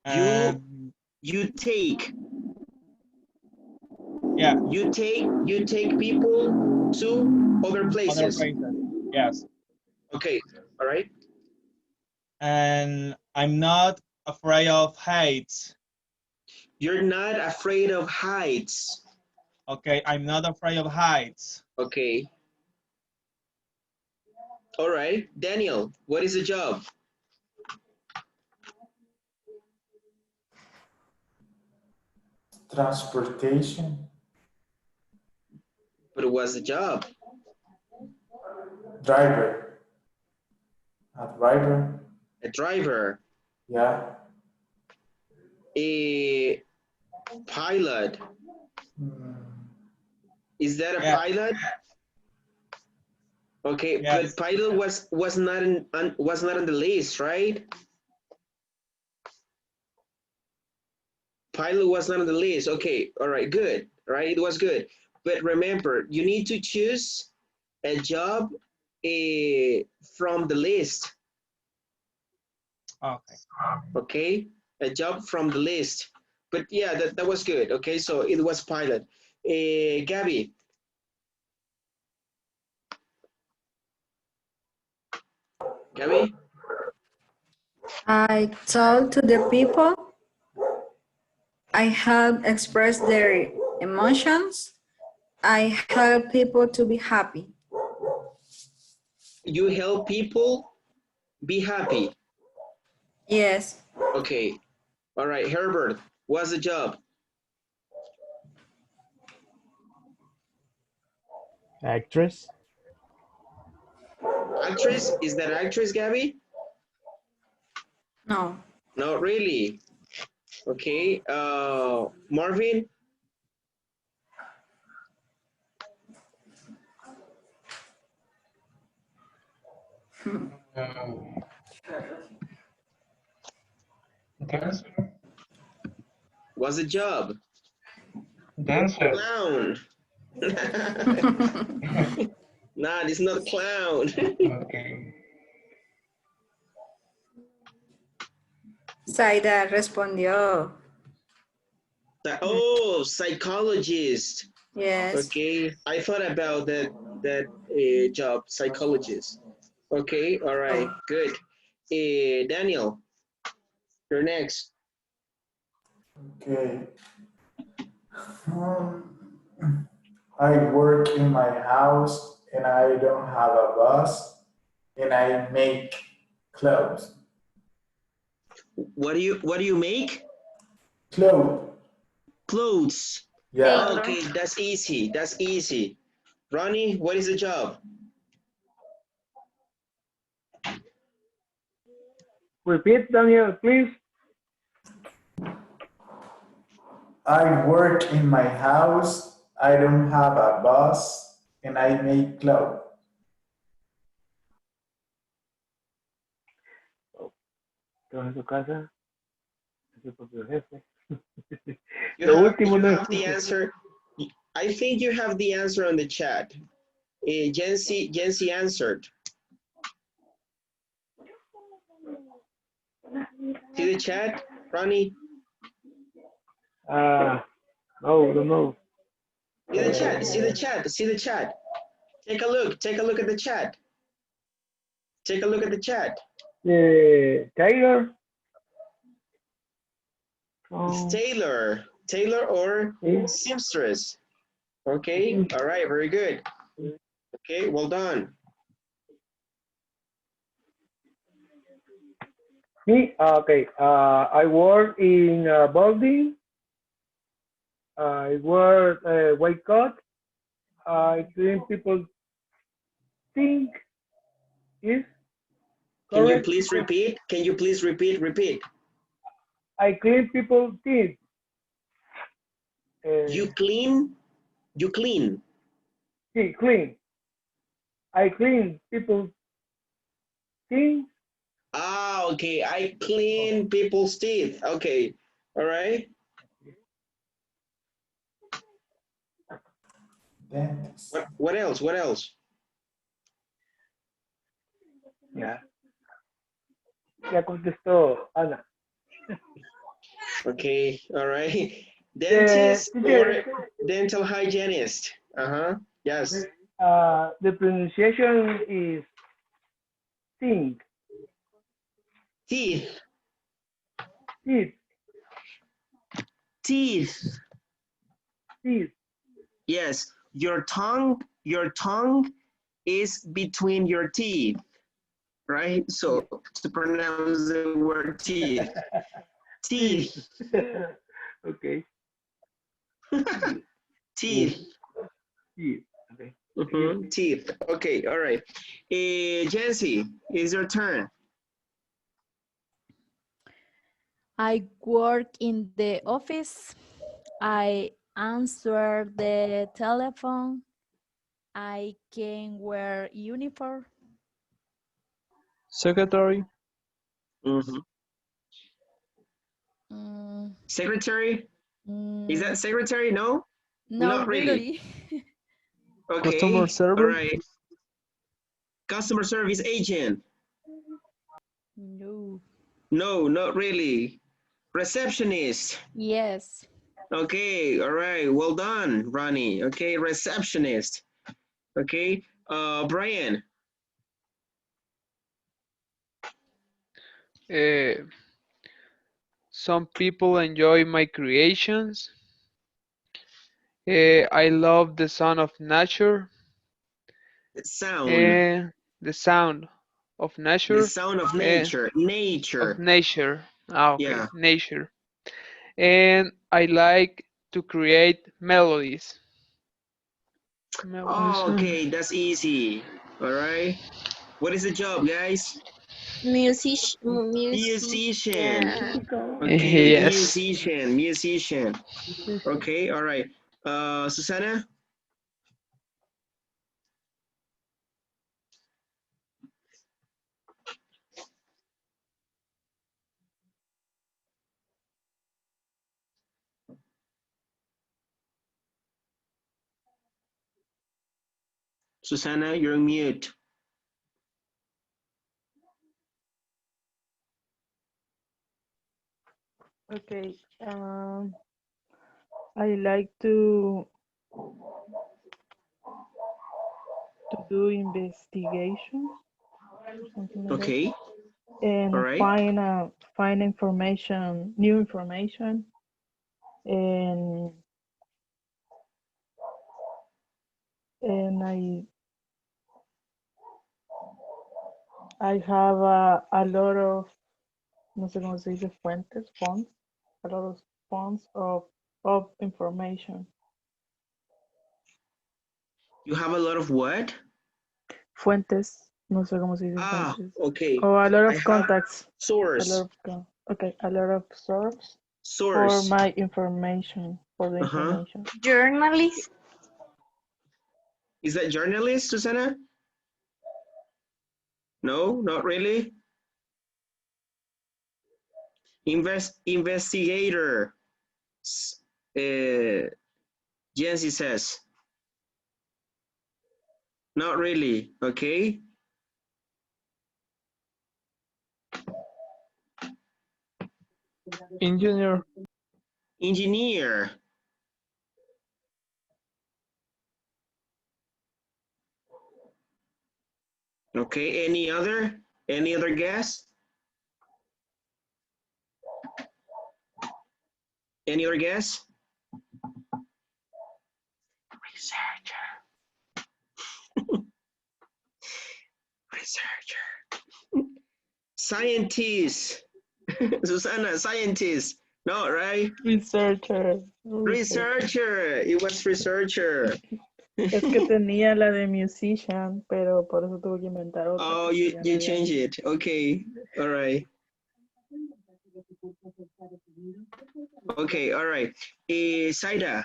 You take. Yeah. You take people to other places. Other places. Yes. Okay. All right. And I'm not afraid of heights. You're not afraid of heights. Okay, I'm not afraid of heights. Okay. All right. Daniel, what is the job? Transportation. But what's the job? Driver. A driver. A driver. Yeah. A pilot. Is that a pilot? Okay, yes. But pilot was not on the list, right? Pilot was not on the list. Okay, all right, good. All right, it was good. But remember, you need to choose a job from the list. Okay. Okay, a job from the list. But yeah, that was good. Okay, so it was pilot. Gabby. Gabby? I talk to the people. I help express their emotions. I help people to be happy. You help people be happy. Yes. Okay. All right, Herbert, what's the job? Actress. Actress? Is that actress, Gabby? No. Not really. Okay. Marvin? Dancer. What's the job? Dancer. Clown. Nah, it's not clown. Okay. Saida respondió. Oh, psychologist. Yes. Okay, I thought about that job, psychologist. Okay, all right, good. Daniel, you're next. Okay. I work in my house and I don't have a boss and I make clothes. What do you make? Clothes. Clothes. Yeah. Okay, that's easy. That's easy. Ronnie, what is the job? Repeat, Daniel, please. I work in my house, I don't have a boss, and I make clothes. Estás en tu casa, es tu propio jefe. You Lo have, último you no have the escucho. answer. I think you have the answer on the chat. Jency answered. See the chat, Ronnie? No, don't know. See the chat, see the chat, see the chat. Take a look at the chat. Take a look at the chat. Taylor? It's Taylor or seamstress. Okay, all right, very good. Okay, well done. Me? Okay. I work in a building. I wear a white coat. I clean people's things. Is Can you correct? please repeat? Can you please repeat? Repeat. I clean people's things. You clean? You clean? Sí, clean. I clean people's things. Ah, okay. I clean people's teeth. Okay. All right. What else? What else? Ya. Ya contestó Ana. Okay. All right. Dentist or dental hygienist. Yes. The pronunciation is thing. Teeth. Teeth. Teeth. Teeth. Yes. Your tongue is between your teeth, right? So to pronounce the word teeth. Teeth. Okay. Teeth. Teeth. Okay. Teeth. Okay, all right. Jancy, it's your turn. I work in the office. I answer the telephone. I can wear uniform. Secretary. Secretary? Is that secretary? No? Not really. Okay, Customer server. all right. Customer service agent? No. No, not really. Receptionist? Yes. Okay, all right. Well done, Ronnie. Okay, receptionist. Okay, Brian? Some people enjoy my creations. I love the sound of nature. Sound. The sound of nature. The sound of nature. Of nature. Ah, okay. Yeah. Nature. And I like to create melodies. Oh, okay, that's easy. All right. What is the job, guys? Musician. Okay, Yes. musician. Okay, all right. Susana? Susanna, you're on mute. Okay. I like to do investigation, something like Okay. that, and All right. find information, new information, and I have a lot of, no sé cómo se dice, fonts, a lot of fonts of information. You have a lot of what? Fuentes, no sé cómo se dice fuentes. Okay. Oh, a lot I of have contacts. source. A lot of source for Source. my information, for the information. Journalist. Is that journalist, Susanna? No, not really. Investigator. Jency says. Not really, okay? Engineer. Engineer. Okay, any other guess? Any other guess? Researcher. Researcher. Scientist. Susanna, scientist. No, right? Researcher. Researcher. It was researcher. Es que tenía la de musician, pero por eso tuve que inventar otra. Oh, you change it. Okay. All right. Okay, all right. Saida.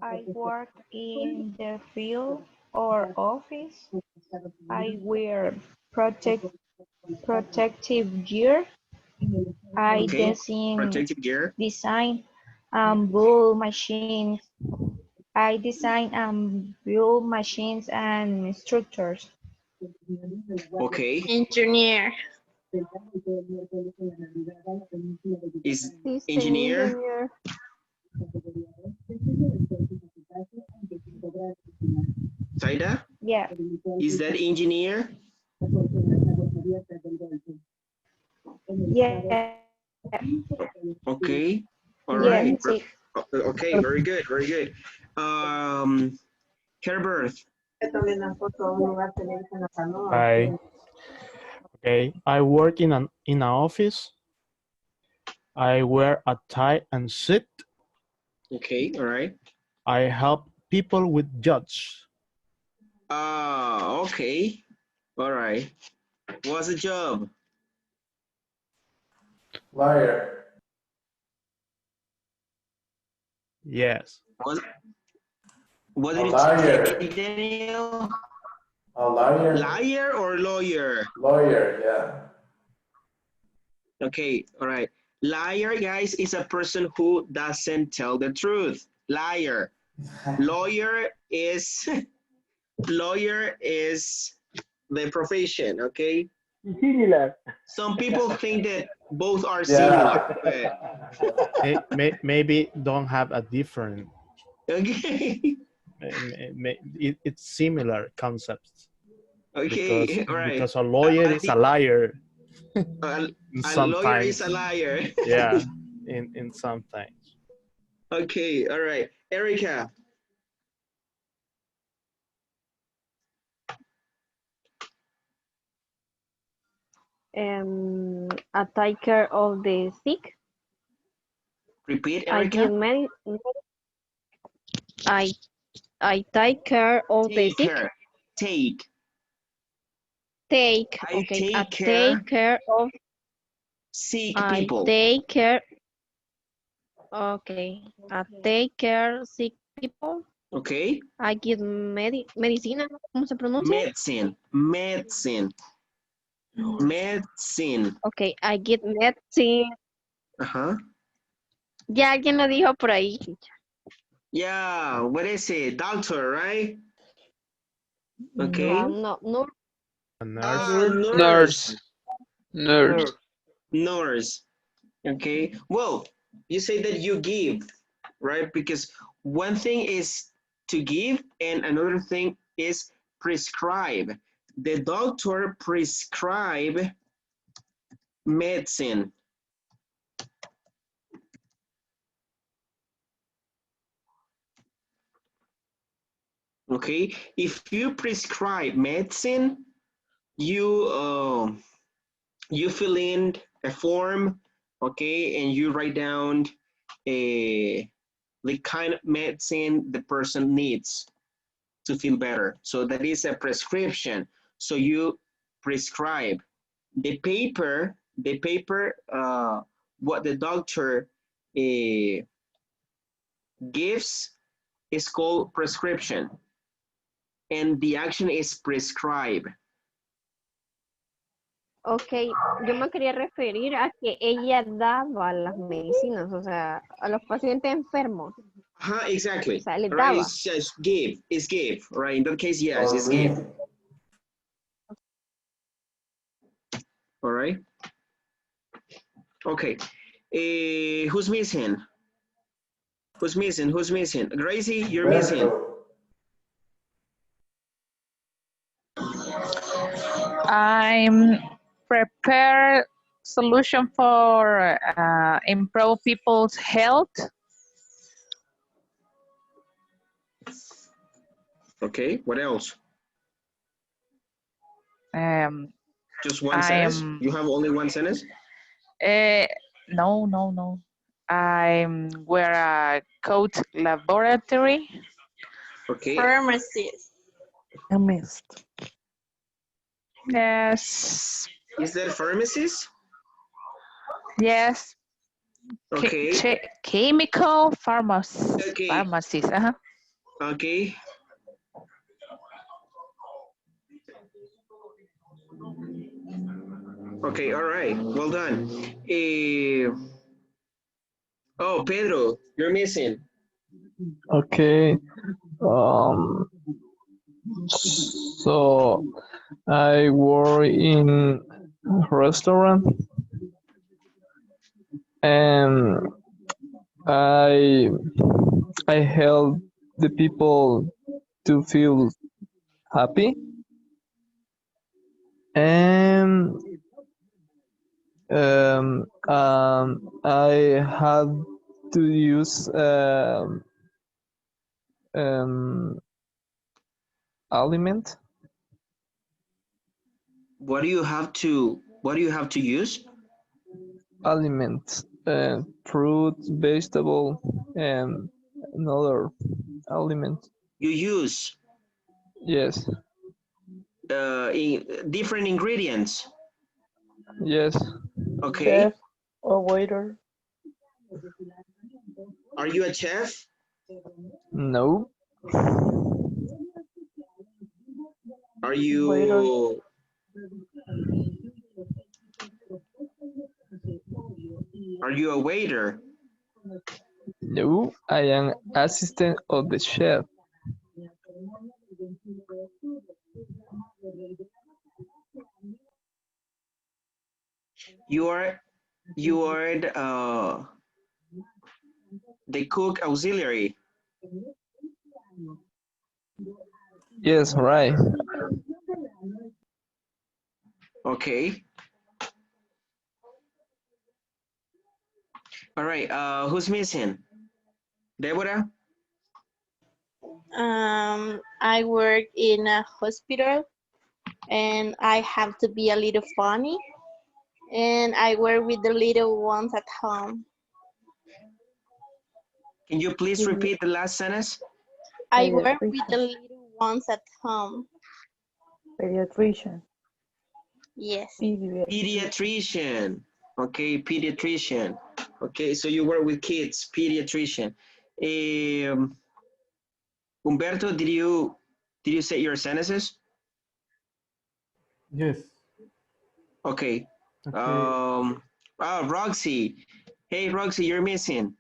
I work in the field or office. I wear protective gear. I Protective gear. design and build machines. I design and build machines and structures. Okay. Engineer. Is He's an engineer? engineer. Saida? Yeah. Is that engineer? Yeah. Okay. All Yeah, right. sí. Okay, very good, very good. Herbert. Hi. Okay. I work in an office. I wear a tie and suit. Okay, all right. I help people with jobs. Okay. All right. What's the job? Liar. Yes. What did A you liar. say, Daniel? A liar. Liar or lawyer? Lawyer, yeah. Okay, all right. Liar, guys, is a person who doesn't tell the truth. Liar. Lawyer is the profession, okay? Similar. Some people think that both are similar, but Maybe don't have a different. okay. It's similar concepts. Okay, all right. Because a lawyer is a liar. A lawyer is a liar. Yeah, in sometimes. Okay, all right. Erica. I take care of the sick. Repeat, Erica. I take care of the sick. Take. Take. I Okay. take I care take care of sick people. I take care. Okay. I take care sick people. Okay. I give medicina. ¿Cómo se pronuncia? Medicine. Okay. I give medicine. Ajá. Ya alguien lo dijo por ahí. Yeah, what is it? Doctor, right? Okay. No, no. A Nurse. Nurse. Nurse. Okay. Well, you say that you give, right? Because one thing is to give and another thing is prescribe. The doctor prescribe medicine. Okay. If you prescribe medicine, you fill in a form, okay, and you write down the kind of medicine the person needs to feel better. So that is a prescription. So you prescribe. The paper, what the doctor gives is called prescription. And the action is prescribe. Ok, yo me quería referir a que ella daba las medicinas, o sea, a los pacientes enfermos. Exactly. O sea, les Right, daba. it's just give. It's give. Right. In that case, yes, it's give. All right. Okay. Who's missing? Who's missing? Who's missing? Gracie, you're missing. I'm prepare solution for improve people's health. Okay. What else? Just one sentence? You have only one sentence? No. I'm wear a coat laboratory. Okay. Pharmacist. Chemist. Yes. Is that pharmacist? Yes. Okay. Chemical pharmacist. Okay. Pharmacist. Okay. Okay, all right. Well done. Oh, Pedro, you're missing. Okay. So I work in a restaurant and I help the people to feel happy and I have to use aliment. What do you have to use? Aliment, fruit, vegetable, and another aliment. You use Yes. different ingredients. Yes. Okay. Chef or waiter. Are you a chef? No. Are you Waiter. a waiter? No, I am assistant of the chef. You are the cook auxiliary. Yes, right. Okay. All right. Who's missing? Deborah? I work in a hospital and I have to be a little funny and I work with the little ones at home. Can you please repeat the last sentence? I work with the little ones at home. Pediatrician. Yes. Pediatrician. Okay, pediatrician. Okay, so you work with kids, pediatrician. Humberto, did you say your sentences? Yes. Okay. Okay. Roxy. Hey, Roxy, you're missing.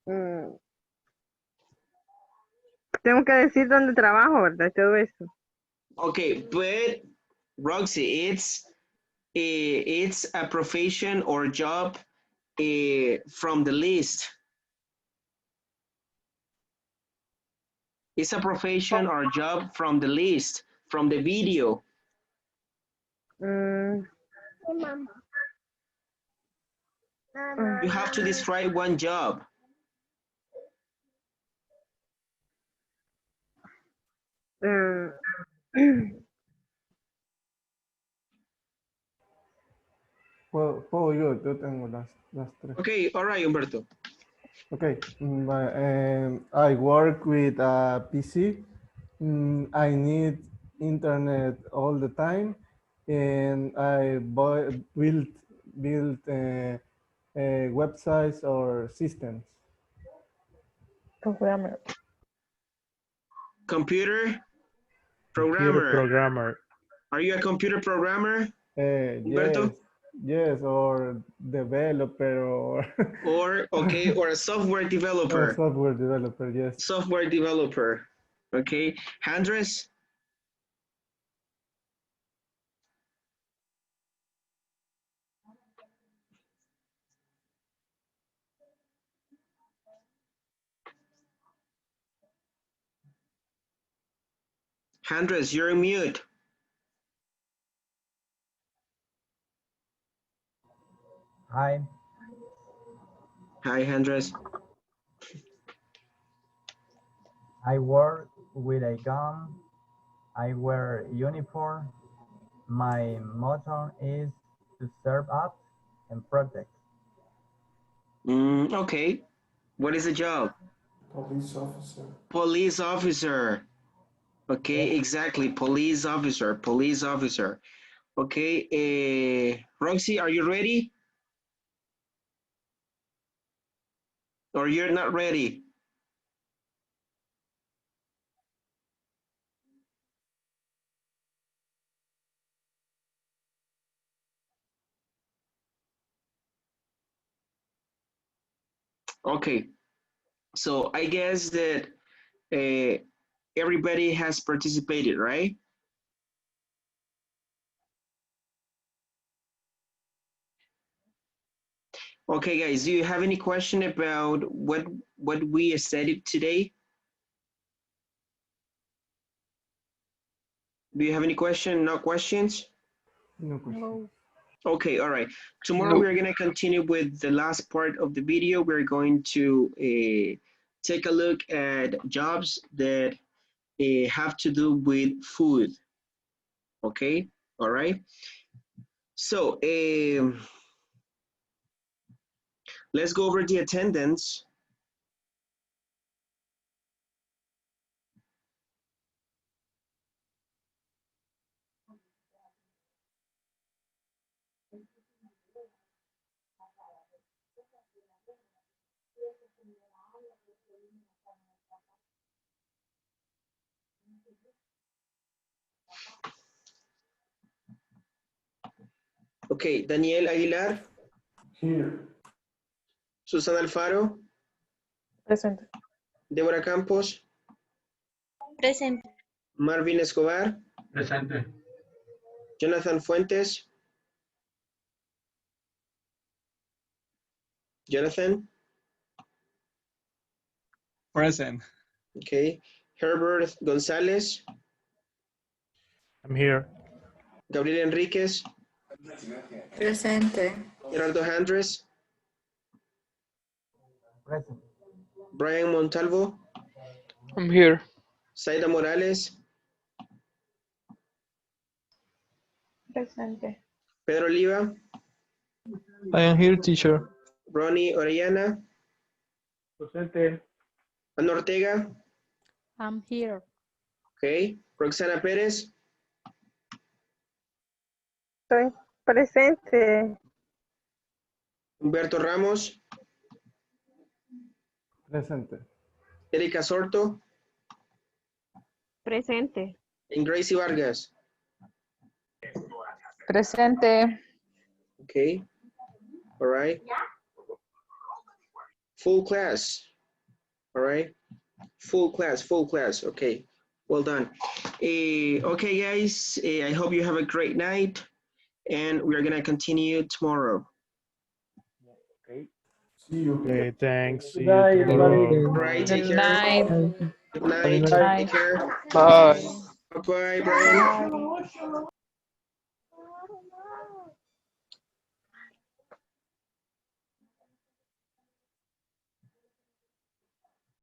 Mm, Tengo que decir dónde trabajo, ¿verdad? Todo eso. Okay, but Roxy, it's a profession or job from the list. It's a profession or job from the list, from the video. You have to describe one job. Puedo yo tengo las tres. Okay, all right, Humberto. Okay, I work with a PC. I need internet all the time, and I build websites or systems. Programmer. Computer Computer programmer. programmer. Are you a computer programmer, Humberto? Yes, or developer, or or a software developer. software developer, yes. Software developer. Okay, Andres. Andres, you're on mute. Hi. Hi, Andres. I work with a gun. I wear uniform. My motto is to serve up and protect. Okay. What is the job? Police officer. Police officer. Okay, exactly. Police officer. Police officer. Okay. Roxy, are you ready? Or you're not ready? Okay. So I guess that everybody has participated, right? Okay, guys, do you have any question about what we studied today? Do you have any question? No questions? No question. Okay, all right. Tomorrow No. we're going to continue with the last part of the video. We're going to take a look at jobs that have to do with food. Okay, all right. So let's go over the attendance. Okay, Daniel Aguilar. Here. Susana Alfaro. Presente. Débora Campos. Presente. Marvin Escobar. Presente. Jonathan Fuentes. Jonathan. Present. Okay. Herbert González. I'm here. Gabriel Enríquez. Presente. Gerardo Andres. Present. Brian Montalvo. I'm here. Saida Morales. Presente. Pedro Oliva. I am here, teacher. Ronnie Orellana. Presente. Ana Ortega. I'm here. Okay. Roxana Pérez. Estoy presente. Humberto Ramos. Presente. Erika Sorto. Presente. And Gracie Vargas. Presente. Okay. All right. Full class. All right. Full class. Okay. Well done. Okay, guys. I hope you have a great night, and we're gonna continue tomorrow. Okay. See you. Okay, thanks. See Good you night, tomorrow. everybody. All right. Take Good care. night. Good night. Good night. Take care. Bye. Bye, Brian. Bye.